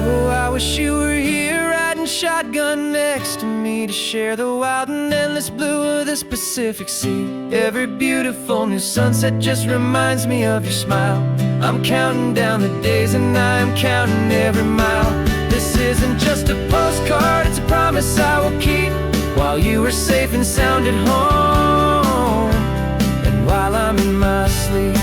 Oh, I wish you were here riding shotgun next to me to share the wild and endless blue of this Pacific Sea. Every beautiful new sunset just reminds me of your smile. I'm counting down the days and I'm counting every mile. This isn't just a postcard, it's a promise I will keep, while you are safe and sound at home, and while I'm in my sleep.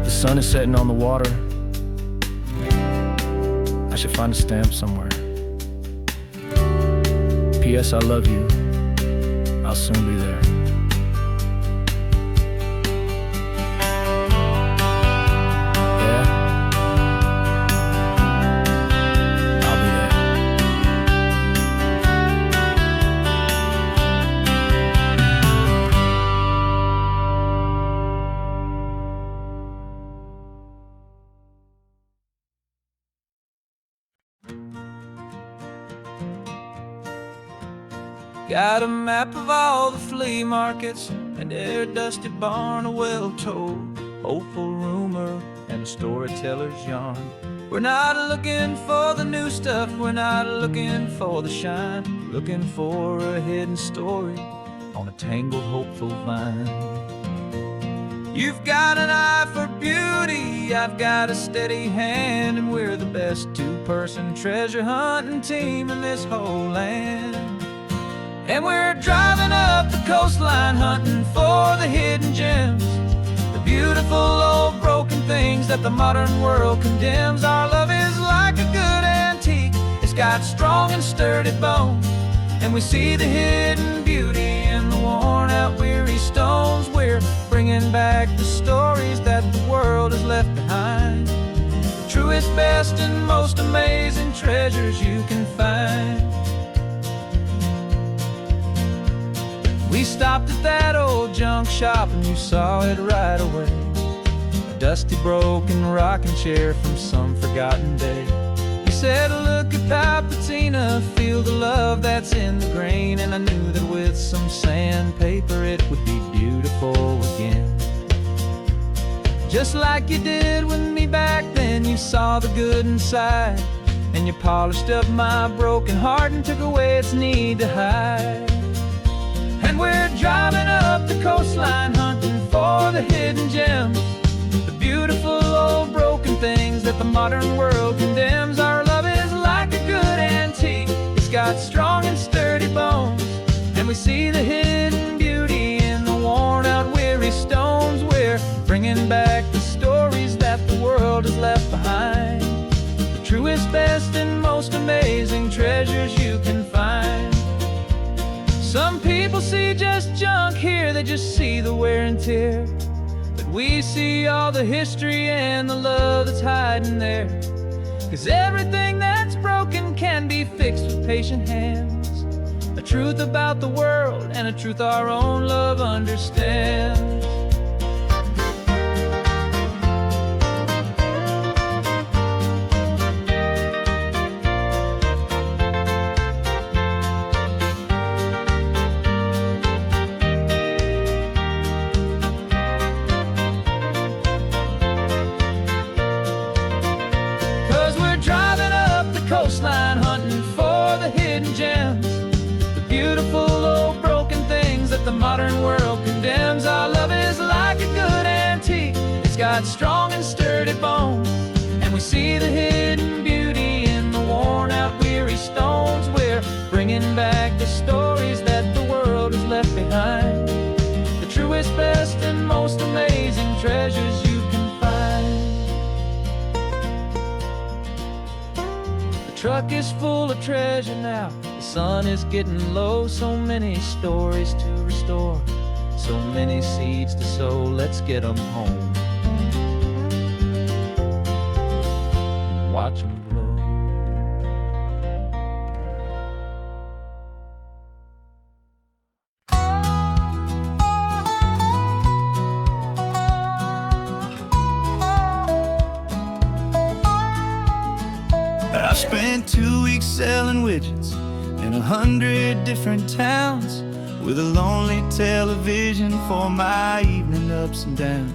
The sun is setting on the water. I should find a stamp somewhere. P.S. I love you. I'll soon be there. Yeah? I'll be there. Got a map of all the flea markets and every dusty barn, a well-told, hopeful rumor and a storyteller's yarn. We're not looking for the new stuff, we're not looking for the shine, looking for a hidden story on a tangled, hopeful vine. You've got an eye for beauty, I've got a steady hand, and we're the best two-person treasure hunting team in this whole land. And we're driving up the coastline hunting for the hidden gems, the beautiful old broken things that the modern world condemns. Our love is like a good antique, it's got strong and sturdy bones, and we see the hidden beauty in the worn out weary stones. We're bringing back the stories that the world has left behind, the truest, best, and most amazing treasures you can find. We stopped at that old junk shop and you saw it right away, a dusty, broken rocking chair from some forgotten day. You said, look at that patina, feel the love that's in the grain, and I knew that with some sandpaper it would be beautiful again. Just like you did with me back then, you saw the good inside, and you polished up my broken heart and took away its need to hide. And we're driving up the coastline hunting for the hidden gems, the beautiful old broken things that the modern world condemns. Our love is like a good antique, it's got strong and sturdy bones, and we see the hidden beauty in the worn out weary stones. We're bringing back the stories that the world has left behind, the truest, best, and most amazing treasures you can find. Some people see just junk here, they just see the wear and tear, but we see all the history and the love that's hiding there. 'Cause everything that's broken can be fixed with patient hands, a truth about the world and a truth our own love understands. 'Cause we're driving up the coastline hunting for the hidden gems, the beautiful old broken things that the modern world condemns. Our love is like a good antique, it's got strong and sturdy bones, and we see the hidden beauty in the worn out weary stones. We're bringing back the stories that the world has left behind, the truest, best, and most amazing treasures you can find. The truck is full of treasure now, the sun is getting low, so many stories to restore, so many seeds to sow. Let's get them home, watch them blow. I spent 2 weeks selling widgets in 100 different towns, with a lonely television for my evening ups and downs.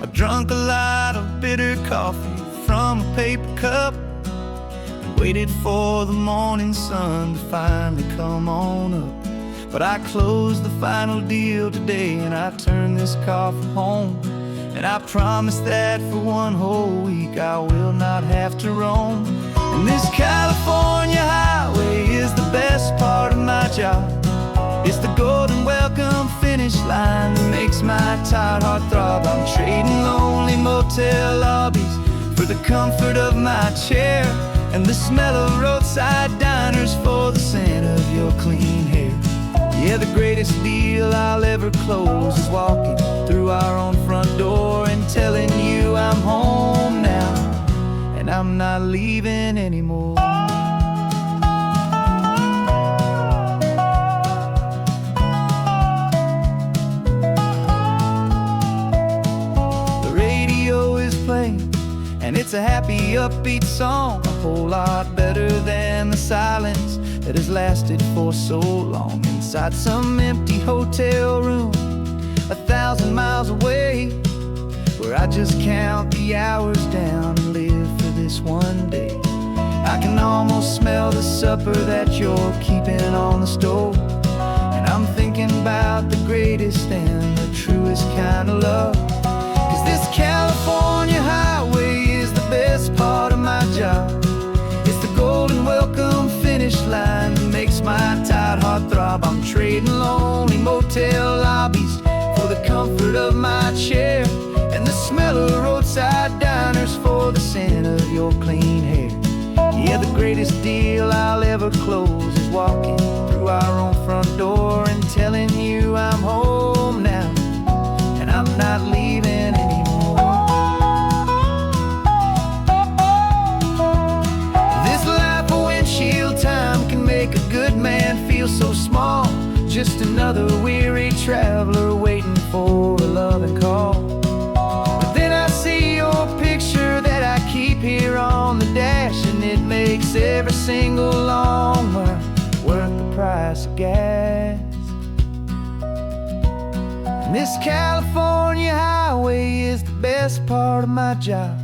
I've drunk a lot of bitter coffee from a paper cup, and waited for the morning sun to finally come on up. But I closed the final deal today, and I turned this car for home. And I promise that for one whole week I will not have to roam. And this California highway is the best part of my job. It's the golden welcome finish line that makes my tired heart throb. I'm trading lonely motel lobbies for the comfort of my chair, and the smell of roadside diners for the scent of your clean hair. Yeah, the greatest deal I'll ever close is walking through our own front door and telling you I'm home now, and I'm not leaving anymore. The radio is playing, and it's a happy, upbeat song, a whole lot better than the silence that has lasted for so long. Inside some empty hotel room 1,000 miles away, where I just count the hours down and live for this one day. I can almost smell the supper that you're keeping on the stove, and I'm thinking about the greatest and the truest kind of love. 'Cause this California highway is the best part of my job. It's the golden welcome finish line that makes my tired heart throb. I'm trading lonely motel lobbies for the comfort of my chair, and the smell of roadside diners for the scent of your clean hair. Yeah, the greatest deal I'll ever close is walking through our own front door and telling you I'm home now, and I'm not leaving anymore. This life of windshield time can make a good man feel so small, just another weary traveler waiting for a loving call. But then I see your picture that I keep here on the dash, and it makes every single long mile worth the price of gas. And this California highway is the best part of my job.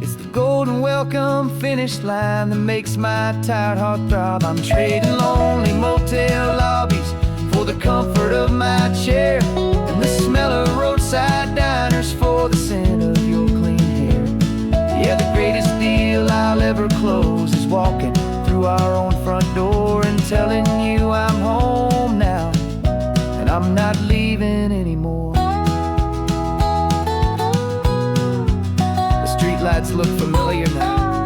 It's the golden welcome finish line that makes my tired heart throb. I'm trading lonely motel lobbies for the comfort of my chair, and the smell of roadside diners for the scent of your clean hair. Yeah, the greatest deal I'll ever close is walking through our own front door and telling you I'm home now, and I'm not leaving anymore. The streetlights look familiar now.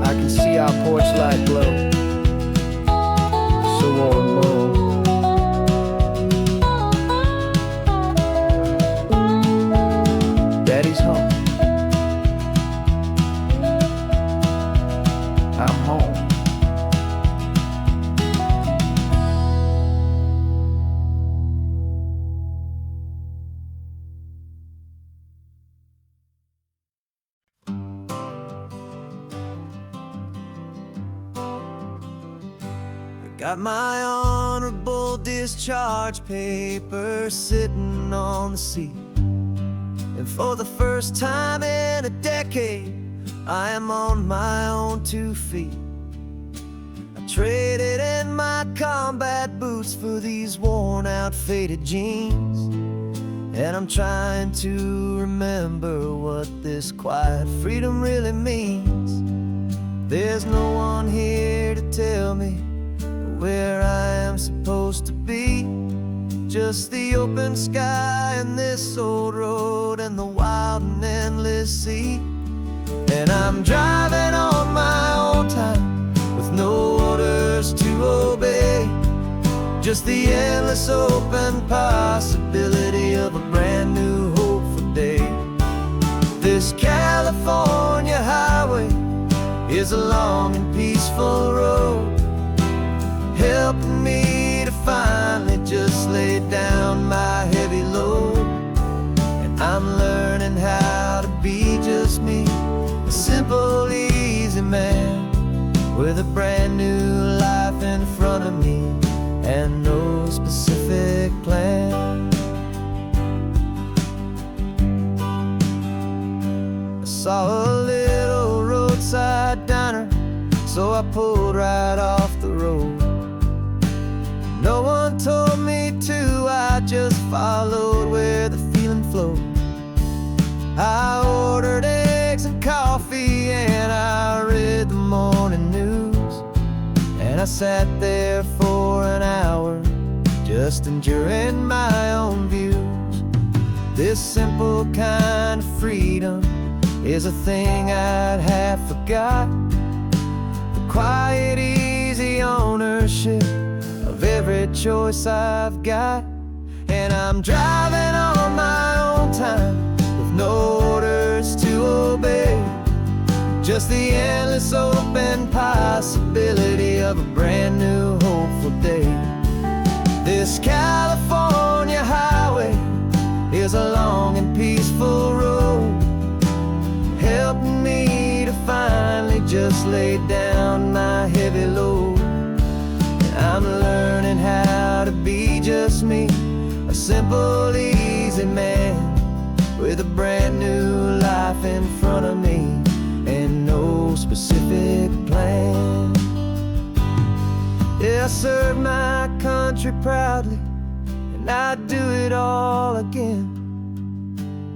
I can see our porch light glow, so warm, low. Daddy's home. I'm home. Got my honorable discharge paper sitting on the seat, and for the first time in a decade, I am on my own 2 feet. I traded in my combat boots for these worn out faded jeans, and I'm trying to remember what this quiet freedom really means. There's no one here to tell me where I am supposed to be, just the open sky and this old road and the wild and endless sea. And I'm driving on my own time with no orders to obey, just the endless open possibility of a brand new hopeful day. This California highway is a long and peaceful road, helping me to finally just lay down my heavy load. And I'm learning how to be just me, a simple, easy man with a brand new life in front of me and no specific plan. I saw a little roadside diner, so I pulled right off the road. No one told me to, I just followed where the feeling flowed. I ordered eggs and coffee and I read the morning news, and I sat there for an hour just enduring my own views. This simple kind of freedom is a thing I'd have forgot, the quiet, easy ownership of every choice I've got. And I'm driving on my own time with no orders to obey, just the endless open possibility of a brand new hopeful day. This California highway is a long and peaceful road, helping me to finally just just laid down my heavy load. I'm learning how to be just me, a simple, easy man with a brand new life in front of me and no specific plan. Yeah, I serve my country proudly and I'd do it all again.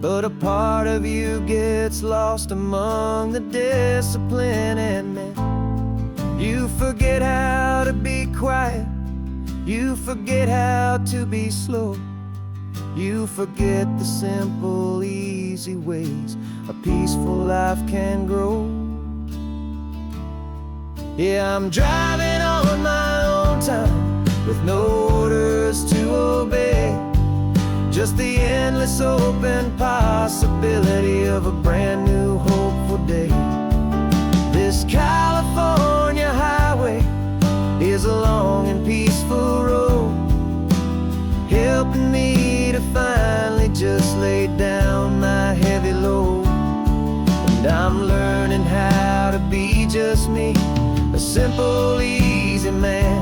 But a part of you gets lost among the discipline, and man, you forget how to be quiet, you forget how to be slow, you forget the simple, easy ways a peaceful life can grow. Yeah, I'm driving on my own time with no orders to obey, just the endless open possibility of a brand new hopeful day. This California highway is a long and peaceful road, helping me to finally just lay down my heavy load. And I'm learning how to be just me, a simple, easy man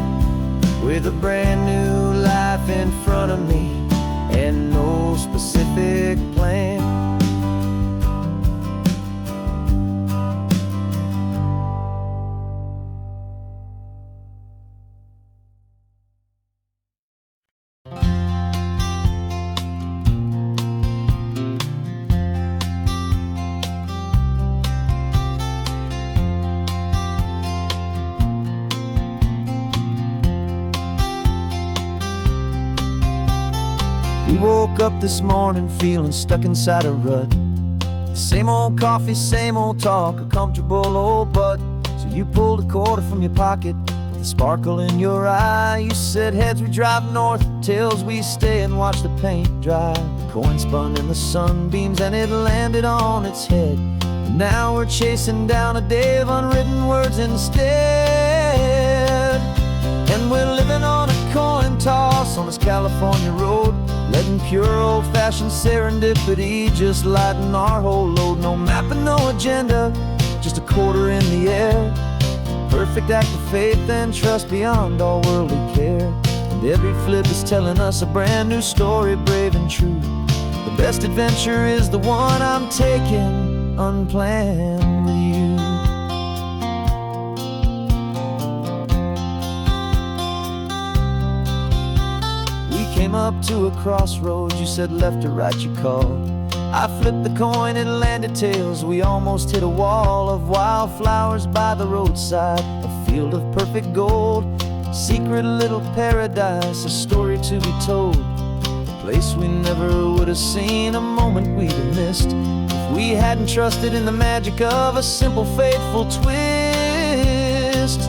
with a brand new life in front of me and no specific plan. We woke up this morning feeling stuck inside a rut. Same old coffee, same old talk, a comfortable old butt. So you pulled a quarter from your pocket with a sparkle in your eye. You said heads we drive north, tails we stay and watch the paint dry. The coin spun in the sunbeams and it landed on its head. And now we're chasing down a day of unwritten words instead. And we're living on a coin toss on this California road, letting pure old-fashioned serendipity just lighten our whole load. No map and no agenda, just a quarter in the air. Perfect act of faith and trust beyond all worldly care. And every flip is telling us a brand new story, brave and true. The best adventure is the one I'm taking, unplanned with you. Came up to a crossroads, you said left or right you called. I flipped the coin, it landed tails. We almost hit a wall of wildflowers by the roadside, a field of perfect gold, secret little paradise, a story to be told. A place we never would have seen, a moment we'd have missed if we hadn't trusted in the magic of a simple, faithful twist.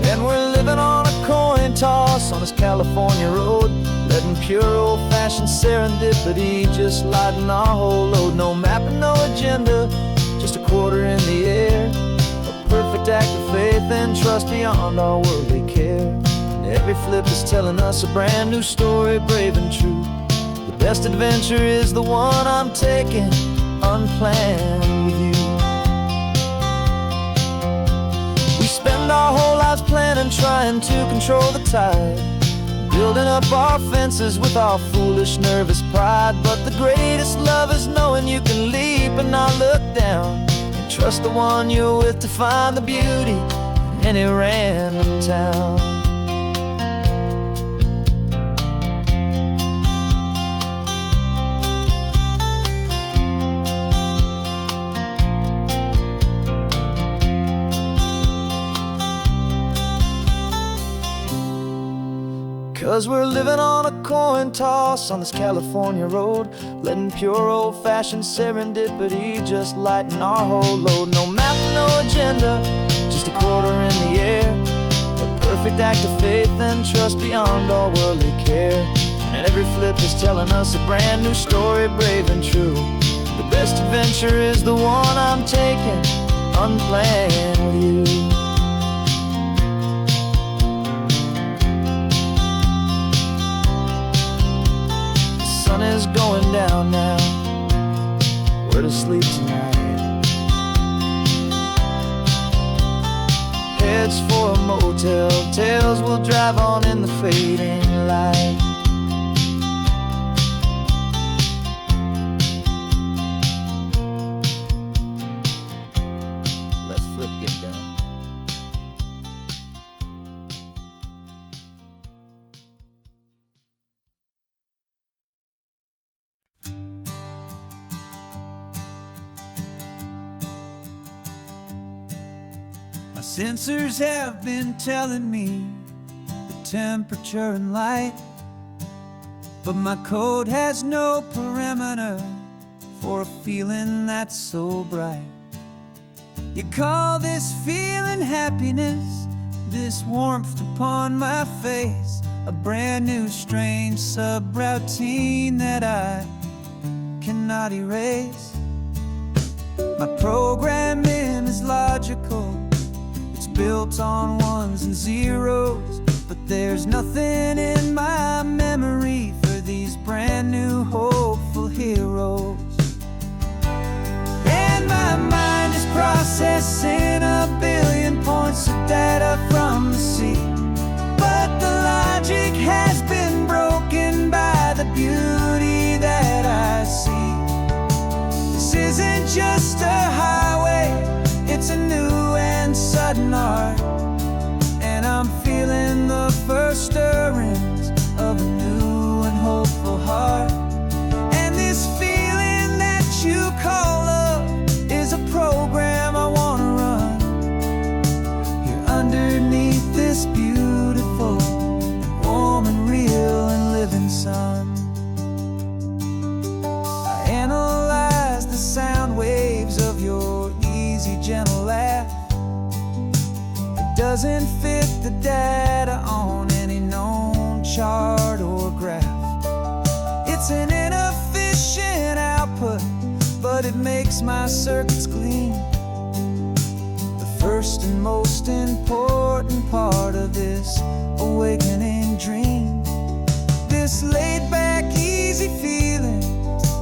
And we're living on a coin toss on this California road, letting pure old-fashioned serendipity just lighten our whole load. No map and no agenda, just a quarter in the air. A perfect act of faith and trust beyond our worldly care. And every flip is telling us a brand new story, brave and true. The best adventure is the one I'm taking, unplanned with you. We spend our whole lives planning, trying to control the tide, building up our fences with our foolish, nervous pride. But the greatest love is knowing you can leap and not look down, and trust the one you're with to find the beauty in any random town. 'Cause we're living on a coin toss on this California road, letting pure old-fashioned serendipity just lighten our whole load. No map, no agenda, just a quarter in the air. A perfect act of faith and trust beyond all worldly care. And every flip is telling us a brand new story, brave and true. The best adventure is the one I'm taking, unplanned with you. The sun is going down now, we're to sleep tonight. heads for a motel. Tales will drive on in the fading light. Let's flip get done. My sensors have been telling me the temperature and light, but my code has no parameter for a feeling that's so bright. You call this feeling happiness, this warmth upon my face, a brand new strange subroutine that I cannot erase. My programming is logical, it's built on ones and zeros, but there's nothing in my memory for these brand new hopeful heroes. And my mind is processing a billion points of data from the sea, but the logic has been broken by the beauty that I see. This isn't just a highway, it's a new and sudden art, and I'm feeling the first stirrings of a new and hopeful heart. And this feeling that you call love is a program I wanna run here underneath this beautiful, warm and real and living sun. I analyze the sound waves of your easy, gentle laugh. It doesn't fit the data on any known chart or graph. It's an inefficient output, but it makes my circuits clean. The first and most important part of this awakening dream. This laid-back, easy feeling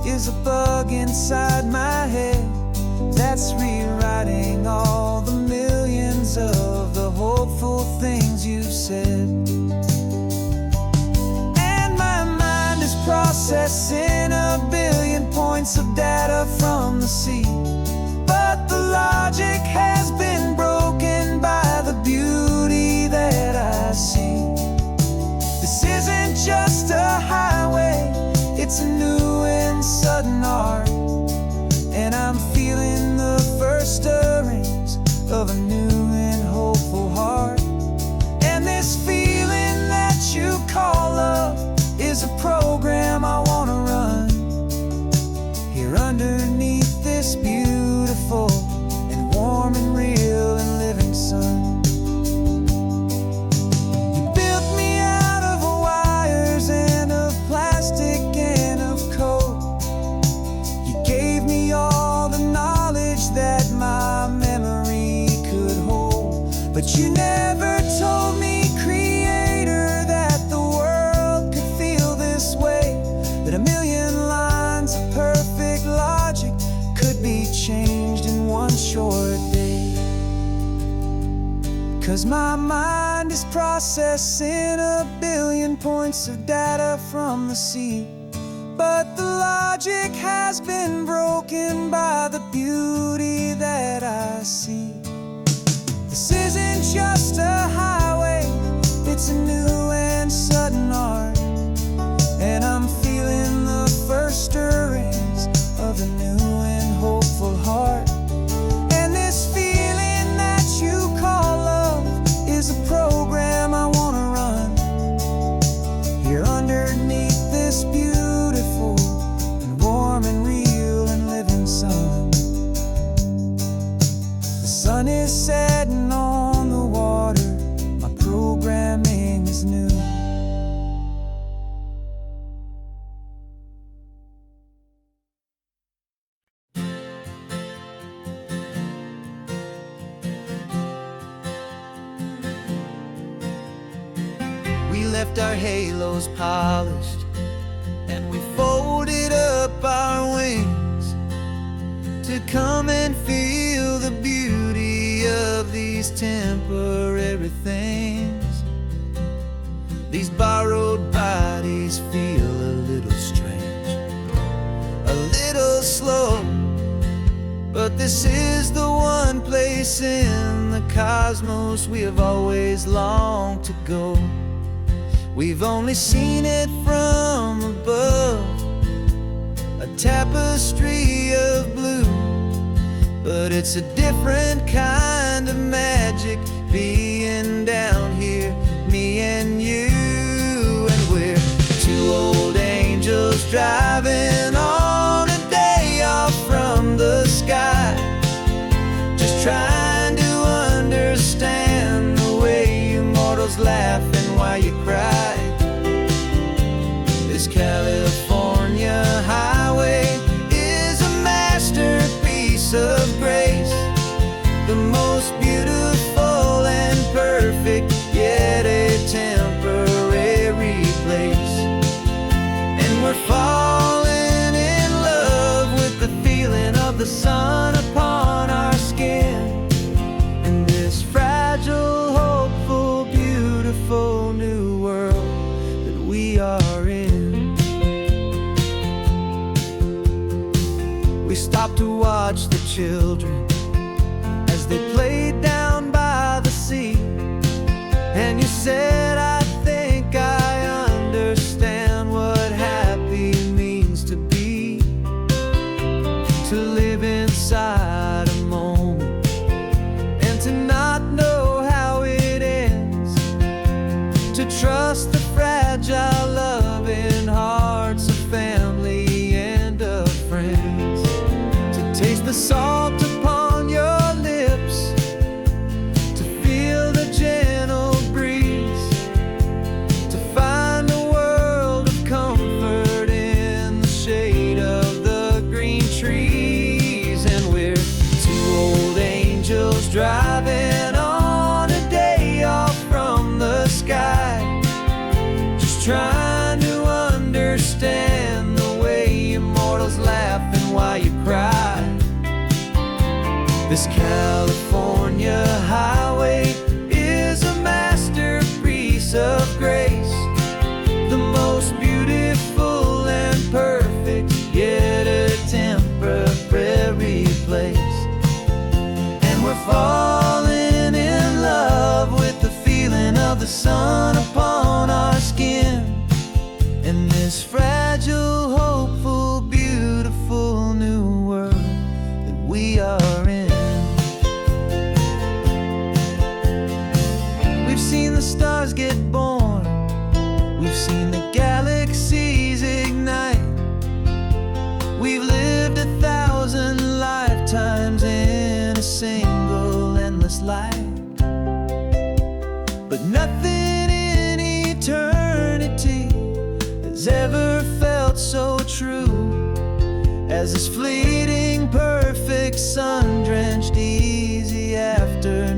is a bug inside my head that's rewriting all the millions of the hopeful things you've said. And my mind is processing a billion points of data from the sea, but the logic has been broken by the beauty that I see. This isn't just a highway, it's a new and sudden art, and I'm feeling the first stirrings of a new and hopeful heart. And this feeling that you call love is a program I wanna run here underneath this beautiful and warm and real and living sun. You built me out of wires and of plastic and of code. You gave me all the knowledge that my memory could hold, but you never told me, Creator, that the world could feel this way, that a million lines of perfect logic could be changed in one short day. 'Cause my mind is processing a billion points of data from the sea, but the logic has been broken by the beauty that I see. This isn't just a highway, it's a new and sudden art, and I'm feeling the first stirrings of a new and hopeful heart. And this feeling that you call love is a program I wanna run here underneath this beautiful and warm and real and living sun. The sun is setting on the water, my programming is new. We left our halos polished, and we folded up our wings to come and feel the beauty of of these temporary things. These borrowed bodies feel a little strange, a little slow, but this is the one place in the cosmos we have always longed to go. We've only seen it from above, a tapestry of blue, but it's a different kind of magic being down here, me and you. And we're two old angels driving on a day off from the sky, just trying to understand the way you mortals laugh and why you cry. This California highway is a masterpiece of grace, the most beautiful and perfect, yet a temporary place. And we're falling in love with the feeling of the sun upon our skin, in this fragile, hopeful, beautiful new world that we are in. We stopped to watch the children as they played down by the sea, and you said, I think I understand what happy means to be, to live inside a moment and to not know how it ends, to trust the fragile loving hearts of family and of friends, to taste the salt upon your lips, to feel the gentle breeze, to find a world of comfort in the shade of the green trees. And we're two old angels driving on a day off from the sky, just trying to understand the way you mortals laugh and why you cry. This California highway is a masterpiece of grace, the most beautiful and perfect, yet a temporary place. And we're falling in love with the feeling of the sun upon our skin, in this fragile, hopeful, beautiful new world that we are in. We've seen the stars get born, we've seen the galaxies ignite, we've lived 1,000 lifetimes in a single endless life, but nothing in eternity has ever felt so true as this fleeting, perfect, sun-drenched, easy afternoon.